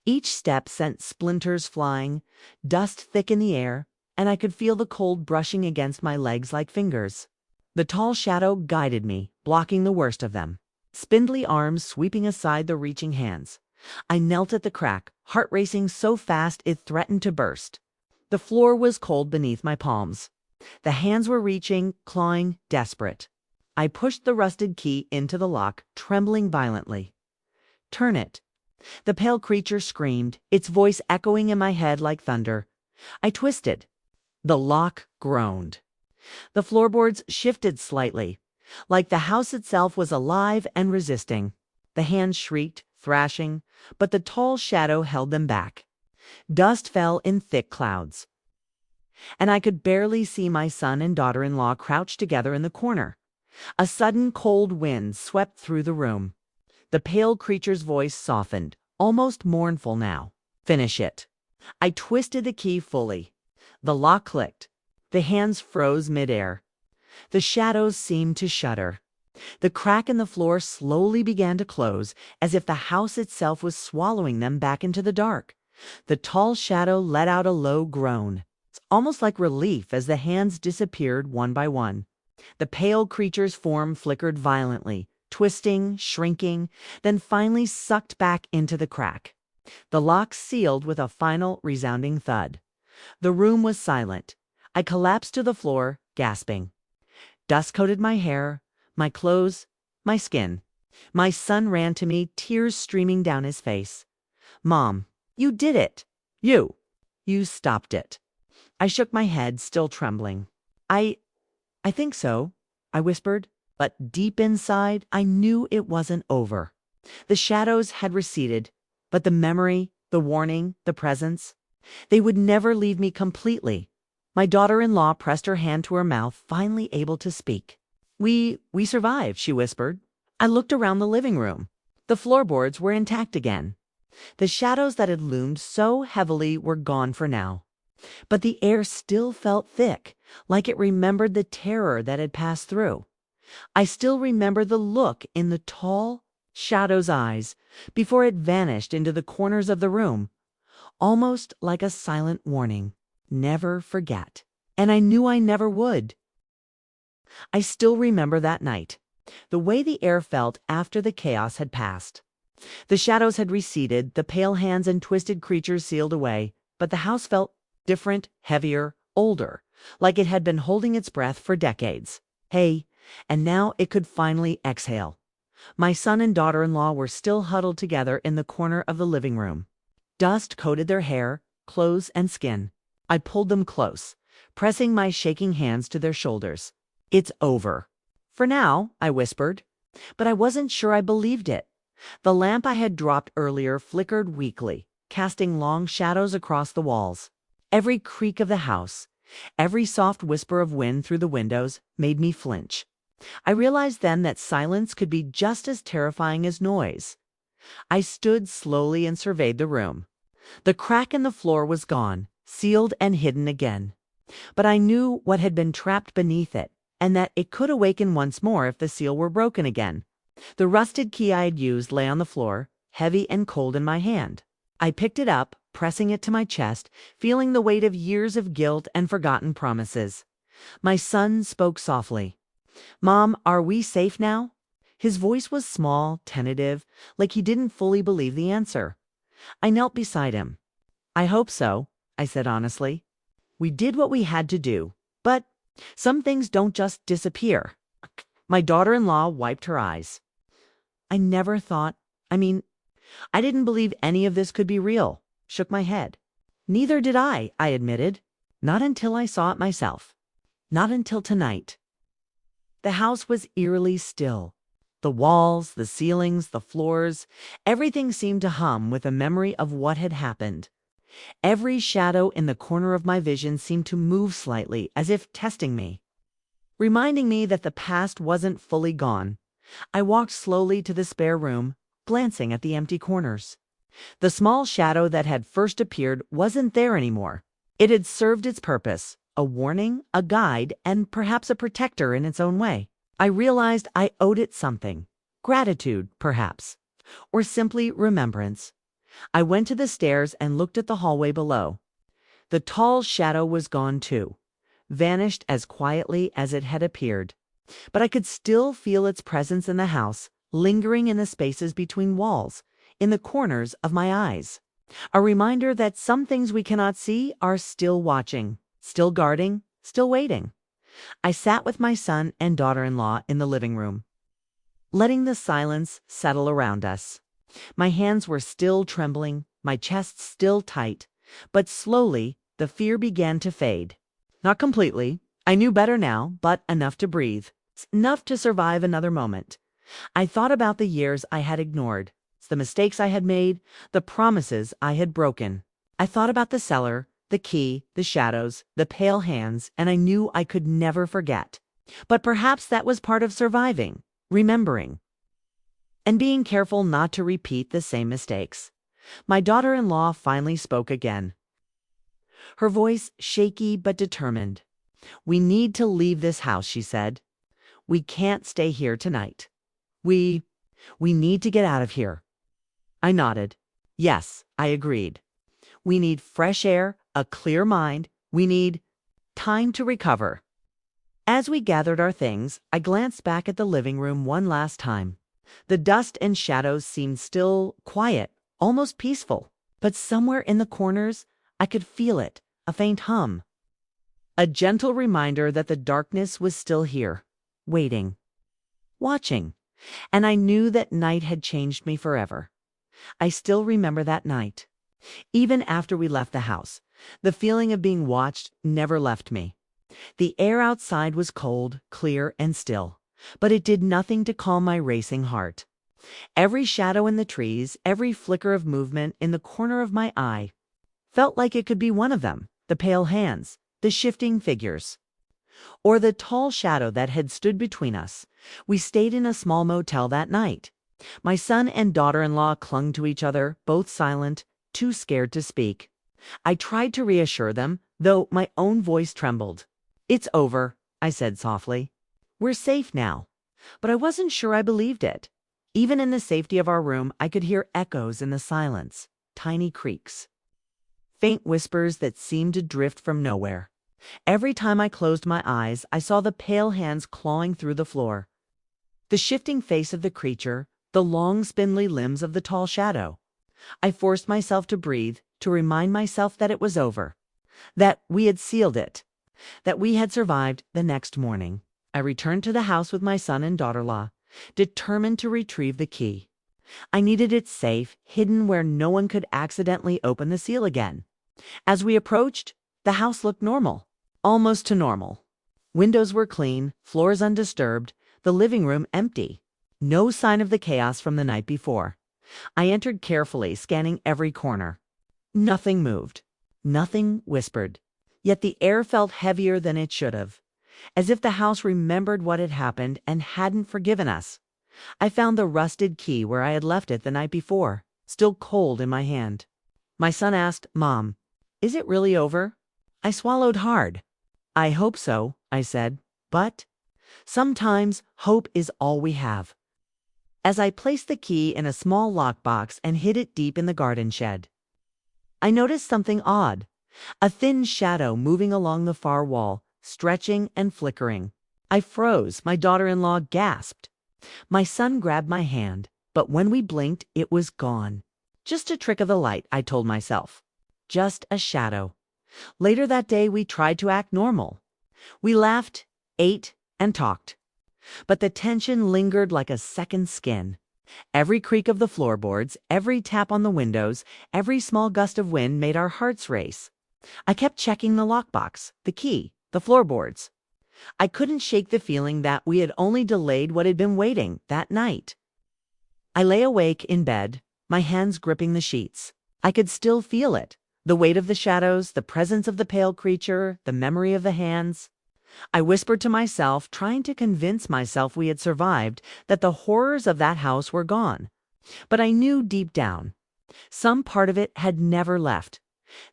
Each step sent splinters flying, dust thick in the air, and I could feel the cold brushing against my legs like fingers. The tall shadow guided me, blocking the worst of them, spindly arms sweeping aside the reaching hands. I knelt at the crack, heart racing so fast it threatened to burst. The floor was cold beneath my palms. The hands were reaching, clawing, desperate. I pushed the rusted key into the lock, trembling violently. "Turn it." The pale creature screamed, its voice echoing in my head like thunder. I twisted. The lock groaned. The floorboards shifted slightly, like the house itself was alive and resisting. The hands shrieked, thrashing, but the tall shadow held them back. Dust fell in thick clouds, and I could barely see my son and daughter-in-law crouched together in the corner. A sudden cold wind swept through the room. The pale creature's voice softened, almost mournful now. "Finish it." I twisted the key fully. The lock clicked. The hands froze midair. The shadows seemed to shudder. The crack in the floor slowly began to close, as if the house itself was swallowing them back into the dark. The tall shadow let out a low groan, almost like relief, as the hands disappeared one by one. The pale creature's form flickered violently, twisting, shrinking, then finally sucked back into the crack. The lock sealed with a final resounding thud. The room was silent. I collapsed to the floor, gasping. Dust coated my hair, my clothes, my skin. My son ran to me, tears streaming down his face. "Mom, you did it. You stopped it." I shook my head, still trembling. I think so," I whispered, but deep inside I knew it wasn't over. The shadows had receded, but the memory, the warning, the presence, they would never leave me completely. My daughter-in-law pressed her hand to her mouth, finally able to speak. We survived," she whispered. I looked around the living room. The floorboards were intact again. The shadows that had loomed so heavily were gone for now. But the air still felt thick, like it remembered the terror that had passed through. I still remember the look in the tall shadow's eyes before it vanished into the corners of the room, almost like a silent warning. Never forget. And I knew I never would. I still remember that night, the way the air felt after the chaos had passed. The shadows had receded, the pale hands and twisted creatures sealed away, but the house felt different, heavier, older, like it had been holding its breath for decades. Hey, and now it could finally exhale. My son and daughter-in-law were still huddled together in the corner of the living room. Dust coated their hair, clothes, and skin. I pulled them close, pressing my shaking hands to their shoulders. "It's over." "For now," I whispered. But I wasn't sure I believed it. The lamp I had dropped earlier flickered weakly, casting long shadows across the walls. Every creak of the house, every soft whisper of wind through the windows made me flinch. I realized then that silence could be just as terrifying as noise. I stood slowly and surveyed the room. The crack in the floor was gone, sealed and hidden again. But I knew what had been trapped beneath it, and that it could awaken once more if the seal were broken again. The rusted key I had used lay on the floor, heavy and cold in my hand. I picked it up, pressing it to my chest, feeling the weight of years of guilt and forgotten promises. My son spoke softly. "Mom, are we safe now?" His voice was small, tentative, like he didn't fully believe the answer. I knelt beside him. "I hope so," I said honestly. "We did what we had to do, but some things don't just disappear." My daughter-in-law wiped her eyes. "I never thought, I didn't believe any of this could be real," shook my head. "Neither did I admitted. Not until I saw it myself. Not until tonight." The house was eerily still. The walls, the ceilings, the floors, everything seemed to hum with a memory of what had happened. Every shadow in the corner of my vision seemed to move slightly, as if testing me, reminding me that the past wasn't fully gone. I walked slowly to the spare room, glancing at the empty corners. The small shadow that had first appeared wasn't there anymore. It had served its purpose, a warning, a guide, and perhaps a protector in its own way. I realized I owed it something. Gratitude, perhaps. Or simply remembrance. I went to the stairs and looked at the hallway below. The tall shadow was gone too, vanished as quietly as it had appeared. But I could still feel its presence in the house, lingering in the spaces between walls, in the corners of my eyes. A reminder that some things we cannot see are still watching, still guarding, still waiting. I sat with my son and daughter-in-law in the living room, letting the silence settle around us. My hands were still trembling, my chest still tight, but slowly the fear began to fade. Not completely. I knew better now, but enough to breathe, enough to survive another moment. I thought about the years I had ignored, the mistakes I had made, the promises I had broken. I thought about the cellar, the key, the shadows, the pale hands, and I knew I could never forget. But perhaps that was part of surviving, remembering, and being careful not to repeat the same mistakes. My daughter-in-law finally spoke again, her voice shaky but determined. "We need to leave this house," she said. "We can't stay here tonight. We need to get out of here." I nodded. Yes, I agreed. We need fresh air, a clear mind. We need time to recover. As we gathered our things, I glanced back at the living room one last time. The dust and shadows seemed still quiet, almost peaceful. But somewhere in the corners, I could feel it, a faint hum. A gentle reminder that the darkness was still here, waiting, watching. And I knew that night had changed me forever. I still remember that night. Even after we left the house, the feeling of being watched never left me. The air outside was cold, clear, and still, but it did nothing to calm my racing heart. Every shadow in the trees, every flicker of movement in the corner of my eye, felt like it could be one of them, the pale hands, the shifting figures, or the tall shadow that had stood between us. We stayed in a small motel that night. My son and daughter-in-law clung to each other, both silent, too scared to speak. I tried to reassure them, though my own voice trembled. "It's over," I said softly. "We're safe now." But I wasn't sure I believed it. Even in the safety of our room, I could hear echoes in the silence, tiny creaks, faint whispers that seemed to drift from nowhere. Every time I closed my eyes, I saw the pale hands clawing through the floor, the shifting face of the creature, the long spindly limbs of the tall shadow. I forced myself to breathe, to remind myself that it was over, that we had sealed it, that we had survived. The next morning, I returned to the house with my son and daughter-in-law. determined to retrieve the key. I needed it safe, hidden where no one could accidentally open the seal again. As we approached, the house looked normal. Almost to normal. Windows were clean, floors undisturbed, the living room empty. No sign of the chaos from the night before. I entered carefully, scanning every corner. Nothing moved. Nothing whispered. Yet the air felt heavier than it should have, as if the house remembered what had happened and hadn't forgiven us. I found the rusted key where I had left it the night before, still cold in my hand. My son asked, "Mom, is it really over?" I swallowed hard. "I hope so," I said, "but sometimes hope is all we have." As I placed the key in a small lockbox and hid it deep in the garden shed, I noticed something odd. A thin shadow moving along the far wall, stretching and flickering. I froze. My daughter-in-law gasped. My son grabbed my hand, but when we blinked, it was gone. Just a trick of the light, I told myself. Just a shadow. Later that day, we tried to act normal. We laughed, ate, and talked. But the tension lingered like a second skin. Every creak of the floorboards, every tap on the windows, every small gust of wind made our hearts race. I kept checking the lockbox, the key, the floorboards. I couldn't shake the feeling that we had only delayed what had been waiting that night. I lay awake in bed, my hands gripping the sheets. I could still feel it. The weight of the shadows, the presence of the pale creature, the memory of the hands. I whispered to myself, trying to convince myself we had survived, that the horrors of that house were gone. But I knew deep down, some part of it had never left.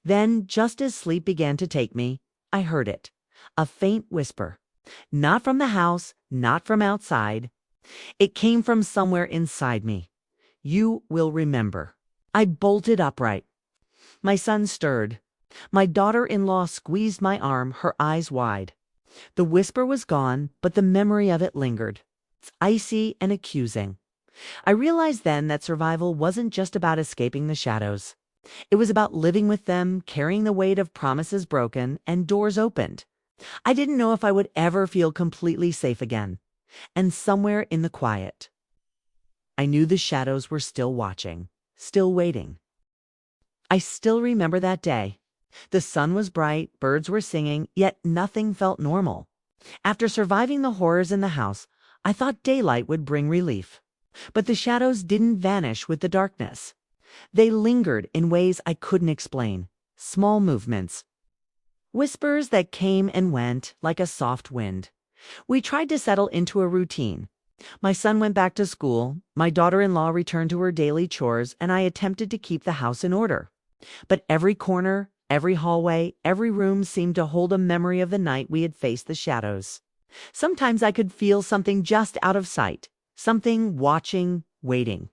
Then, just as sleep began to take me, I heard it. A faint whisper. Not from the house, not from outside. It came from somewhere inside me. "You will remember." I bolted upright. My son stirred. My daughter-in-law squeezed my arm, her eyes wide. The whisper was gone, but the memory of it lingered. It's icy and accusing. I realized then that survival wasn't just about escaping the shadows. It was about living with them, carrying the weight of promises broken and doors opened. I didn't know if I would ever feel completely safe again. And somewhere in the quiet, I knew the shadows were still watching, still waiting. I still remember that day. The sun was bright, birds were singing, yet nothing felt normal. After surviving the horrors in the house, I thought daylight would bring relief. But the shadows didn't vanish with the darkness. They lingered in ways I couldn't explain. Small movements. Whispers that came and went like a soft wind. We tried to settle into a routine. My son went back to school, my daughter-in-law returned to her daily chores, and I attempted to keep the house in order. But every corner, every hallway, every room seemed to hold a memory of the night we had faced the shadows. Sometimes I could feel something just out of sight, something watching, waiting.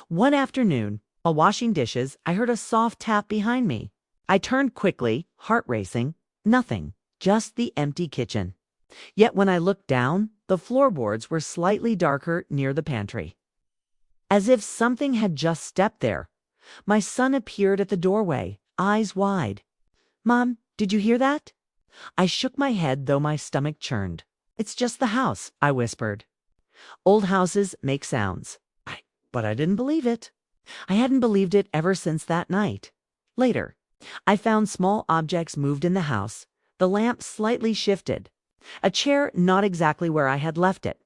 One afternoon, while washing dishes, I heard a soft tap behind me. I turned quickly, heart racing. Nothing, just the empty kitchen. Yet when I looked down, the floorboards were slightly darker near the pantry. As if something had just stepped there. My son appeared at the doorway, eyes wide. "Mom, did you hear that?" I shook my head, though my stomach churned. "It's just the house," I whispered. Old houses make sounds. But I didn't believe it. I hadn't believed it ever since that night. Later, I found small objects moved in the house. The lamp slightly shifted. A chair not exactly where I had left it.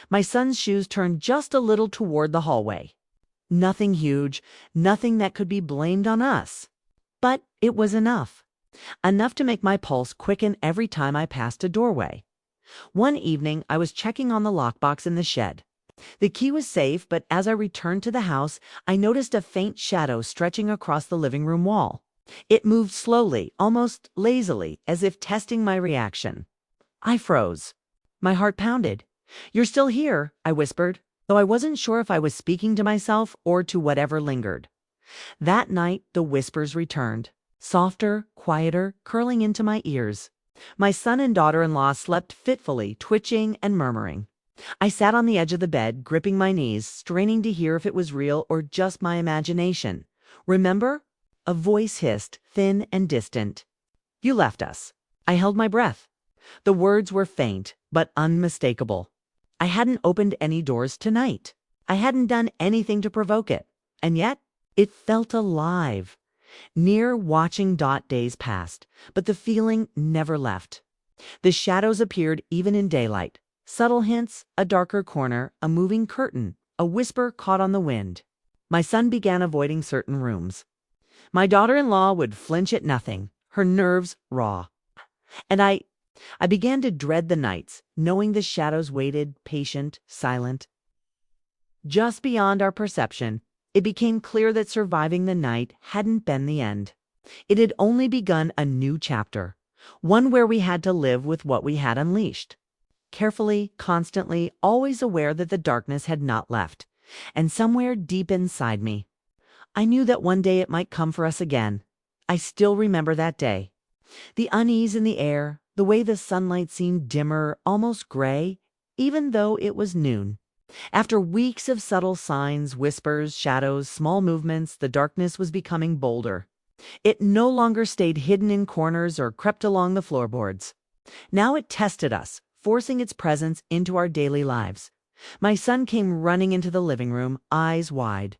My son's shoes turned just a little toward the hallway. Nothing huge, nothing that could be blamed on us. But it was enough. Enough to make my pulse quicken every time I passed a doorway. One evening, I was checking on the lockbox in the shed. The key was safe, but as I returned to the house, I noticed a faint shadow stretching across the living room wall. It moved slowly, almost lazily, as if testing my reaction. I froze. My heart pounded. "You're still here," I whispered, though I wasn't sure if I was speaking to myself or to whatever lingered. That night, the whispers returned, softer, quieter, curling into my ears. My son and daughter-in-law slept fitfully, twitching and murmuring. I sat on the edge of the bed, gripping my knees, straining to hear if it was real or just my imagination. "Remember?" A voice hissed, thin and distant. "You left us." I held my breath. The words were faint, but unmistakable. I hadn't opened any doors tonight. I hadn't done anything to provoke it. And yet, it felt alive. Near watching days passed, but the feeling never left. The shadows appeared even in daylight. Subtle hints, a darker corner, a moving curtain, a whisper caught on the wind. My son began avoiding certain rooms. My daughter-in-law would flinch at nothing, her nerves raw. And I began to dread the nights, knowing the shadows waited, patient, silent. Just beyond our perception, it became clear that surviving the night hadn't been the end. It had only begun a new chapter, one where we had to live with what we had unleashed. Carefully, constantly, always aware that the darkness had not left. And somewhere deep inside me, I knew that one day it might come for us again. I still remember that day. The unease in the air, the way the sunlight seemed dimmer, almost gray, even though it was noon. After weeks of subtle signs, whispers, shadows, small movements, the darkness was becoming bolder. It no longer stayed hidden in corners or crept along the floorboards. Now it tested us, forcing its presence into our daily lives. My son came running into the living room, eyes wide.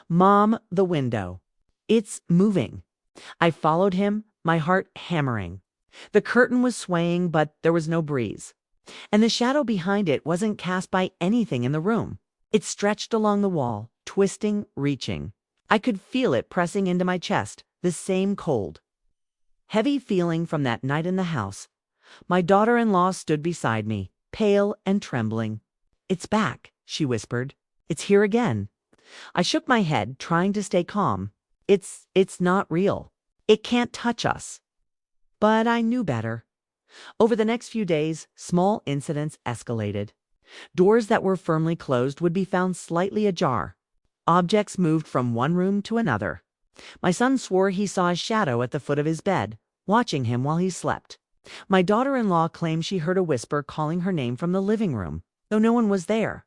"Mom, the window. It's moving." I followed him, my heart hammering. The curtain was swaying, but there was no breeze. And the shadow behind it wasn't cast by anything in the room. It stretched along the wall, twisting, reaching. I could feel it pressing into my chest, the same cold, heavy feeling from that night in the house. My daughter-in-law stood beside me, pale and trembling. "It's back," she whispered. "It's here again." I shook my head, trying to stay calm. It's not real. It can't touch us." But I knew better. Over the next few days, small incidents escalated. Doors that were firmly closed would be found slightly ajar. Objects moved from one room to another. My son swore he saw a shadow at the foot of his bed, watching him while he slept. My daughter-in-law claimed she heard a whisper calling her name from the living room, though no one was there.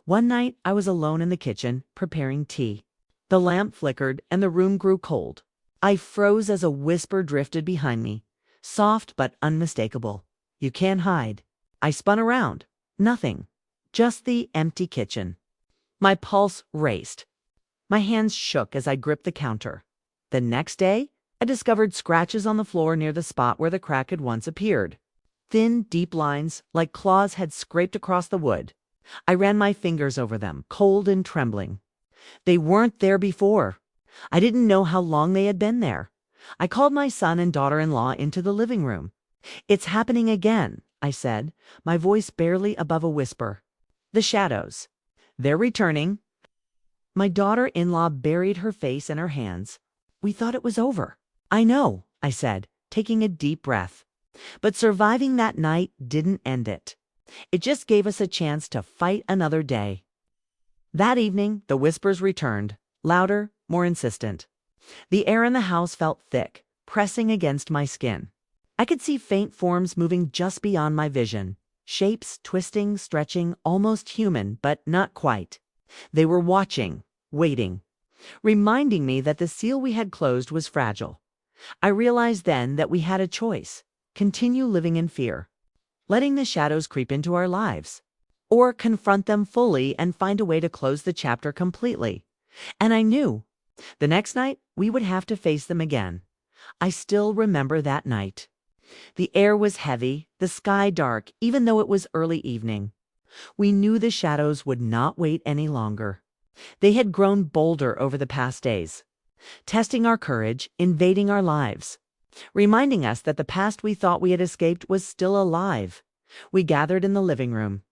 One night, I was alone in the kitchen, preparing tea. The lamp flickered, and the room grew cold. I froze as a whisper drifted behind me, soft but unmistakable. "You can't hide." I spun around. Nothing. Just the empty kitchen. My pulse raced. My hands shook as I gripped the counter. The next day, I discovered scratches on the floor near the spot where the crack had once appeared. Thin, deep lines, like claws had scraped across the wood. I ran my fingers over them, cold and trembling. They weren't there before. I didn't know how long they had been there. I called my son and daughter-in-law into the living room. "It's happening again," I said, my voice barely above a whisper. "The shadows. They're returning." My daughter-in-law buried her face in her hands. "We thought it was over." "I know," I said, taking a deep breath. "But surviving that night didn't end it. It just gave us a chance to fight another day." That evening, the whispers returned, louder, more insistent. The air in the house felt thick, pressing against my skin. I could see faint forms moving just beyond my vision. Shapes twisting, stretching, almost human, but not quite. They were watching, waiting, reminding me that the seal we had closed was fragile. I realized then that we had a choice: continue living in fear, letting the shadows creep into our lives, or confront them fully and find a way to close the chapter completely. And I knew the next night we would have to face them again. I still remember that night. The air was heavy, the sky dark, even though it was early evening. We knew the shadows would not wait any longer. They had grown bolder over the past days, testing our courage, invading our lives, reminding us that the past we thought we had escaped was still alive. We gathered in the living room,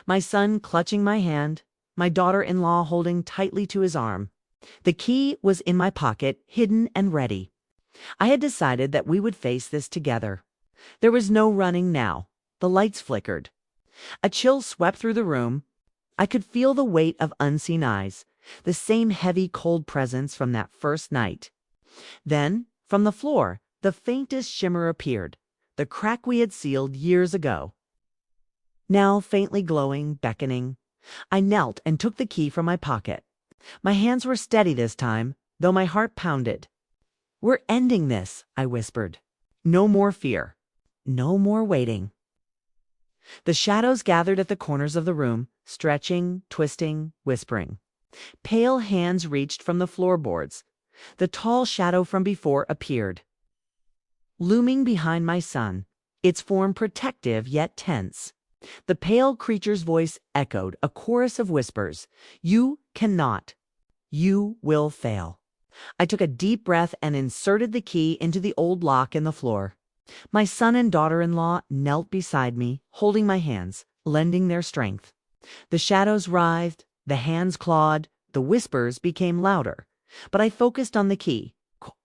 my son clutching my hand, my daughter-in-law holding tightly to his arm. The key was in my pocket, hidden and ready. I had decided that we would face this together. There was no running now. The lights flickered. A chill swept through the room. I could feel the weight of unseen eyes, the same heavy, cold presence from that first night. Then, from the floor, the faintest shimmer appeared, the crack we had sealed years ago. Now faintly glowing, beckoning. I knelt and took the key from my pocket. My hands were steady this time, though my heart pounded. "We're ending this," I whispered. "No more fear. No more waiting." The shadows gathered at the corners of the room, stretching, twisting, whispering. Pale hands reached from the floorboards. The tall shadow from before appeared, looming behind my son, its form protective yet tense. The pale creature's voice echoed, a chorus of whispers. You cannot. You will fail. I took a deep breath and inserted the key into the old lock in the floor. My son and daughter-in-law knelt beside me, holding my hands, lending their strength. The shadows writhed, the hands clawed, the whispers became louder. But I focused on the key,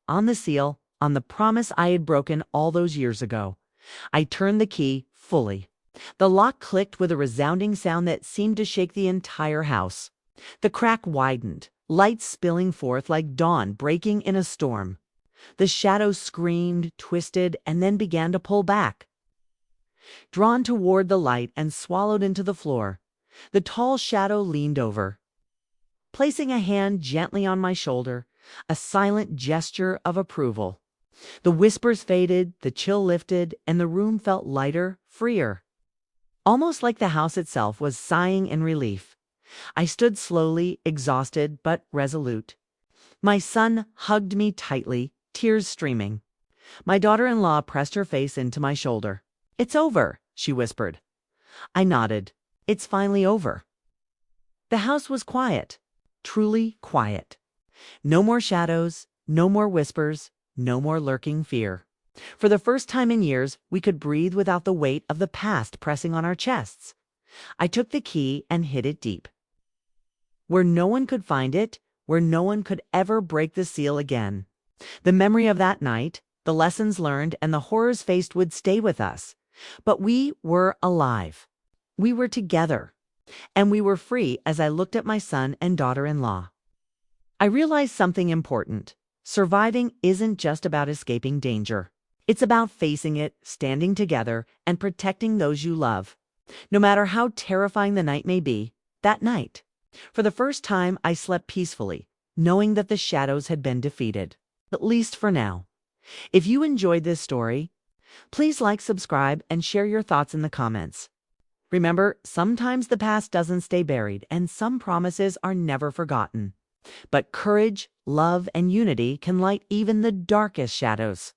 on the seal, on the promise I had broken all those years ago. I turned the key fully. The lock clicked with a resounding sound that seemed to shake the entire house. The crack widened, light spilling forth like dawn breaking in a storm. The shadows screamed, twisted, and then began to pull back, drawn toward the light and swallowed into the floor. The tall shadow leaned over, placing a hand gently on my shoulder, a silent gesture of approval. The whispers faded, the chill lifted, and the room felt lighter, freer. Almost like the house itself was sighing in relief. I stood slowly, exhausted but resolute. My son hugged me tightly, tears streaming. My daughter-in-law pressed her face into my shoulder. "It's over," she whispered. I nodded. "It's finally over." The house was quiet, truly quiet. No more shadows, no more whispers, no more lurking fear. For the first time in years, we could breathe without the weight of the past pressing on our chests. I took the key and hid it deep, where no one could find it, where no one could ever break the seal again. The memory of that night, the lessons learned, and the horrors faced would stay with us. But we were alive. We were together. And we were free as I looked at my son and daughter-in-law. I realized something important. Surviving isn't just about escaping danger. It's about facing it, standing together, and protecting those you love. No matter how terrifying the night may be, that night, for the first time, I slept peacefully, knowing that the shadows had been defeated, at least for now. If you enjoyed this story, please like, subscribe, and share your thoughts in the comments. Remember, sometimes the past doesn't stay buried, and some promises are never forgotten. But courage, love, and unity can light even the darkest shadows.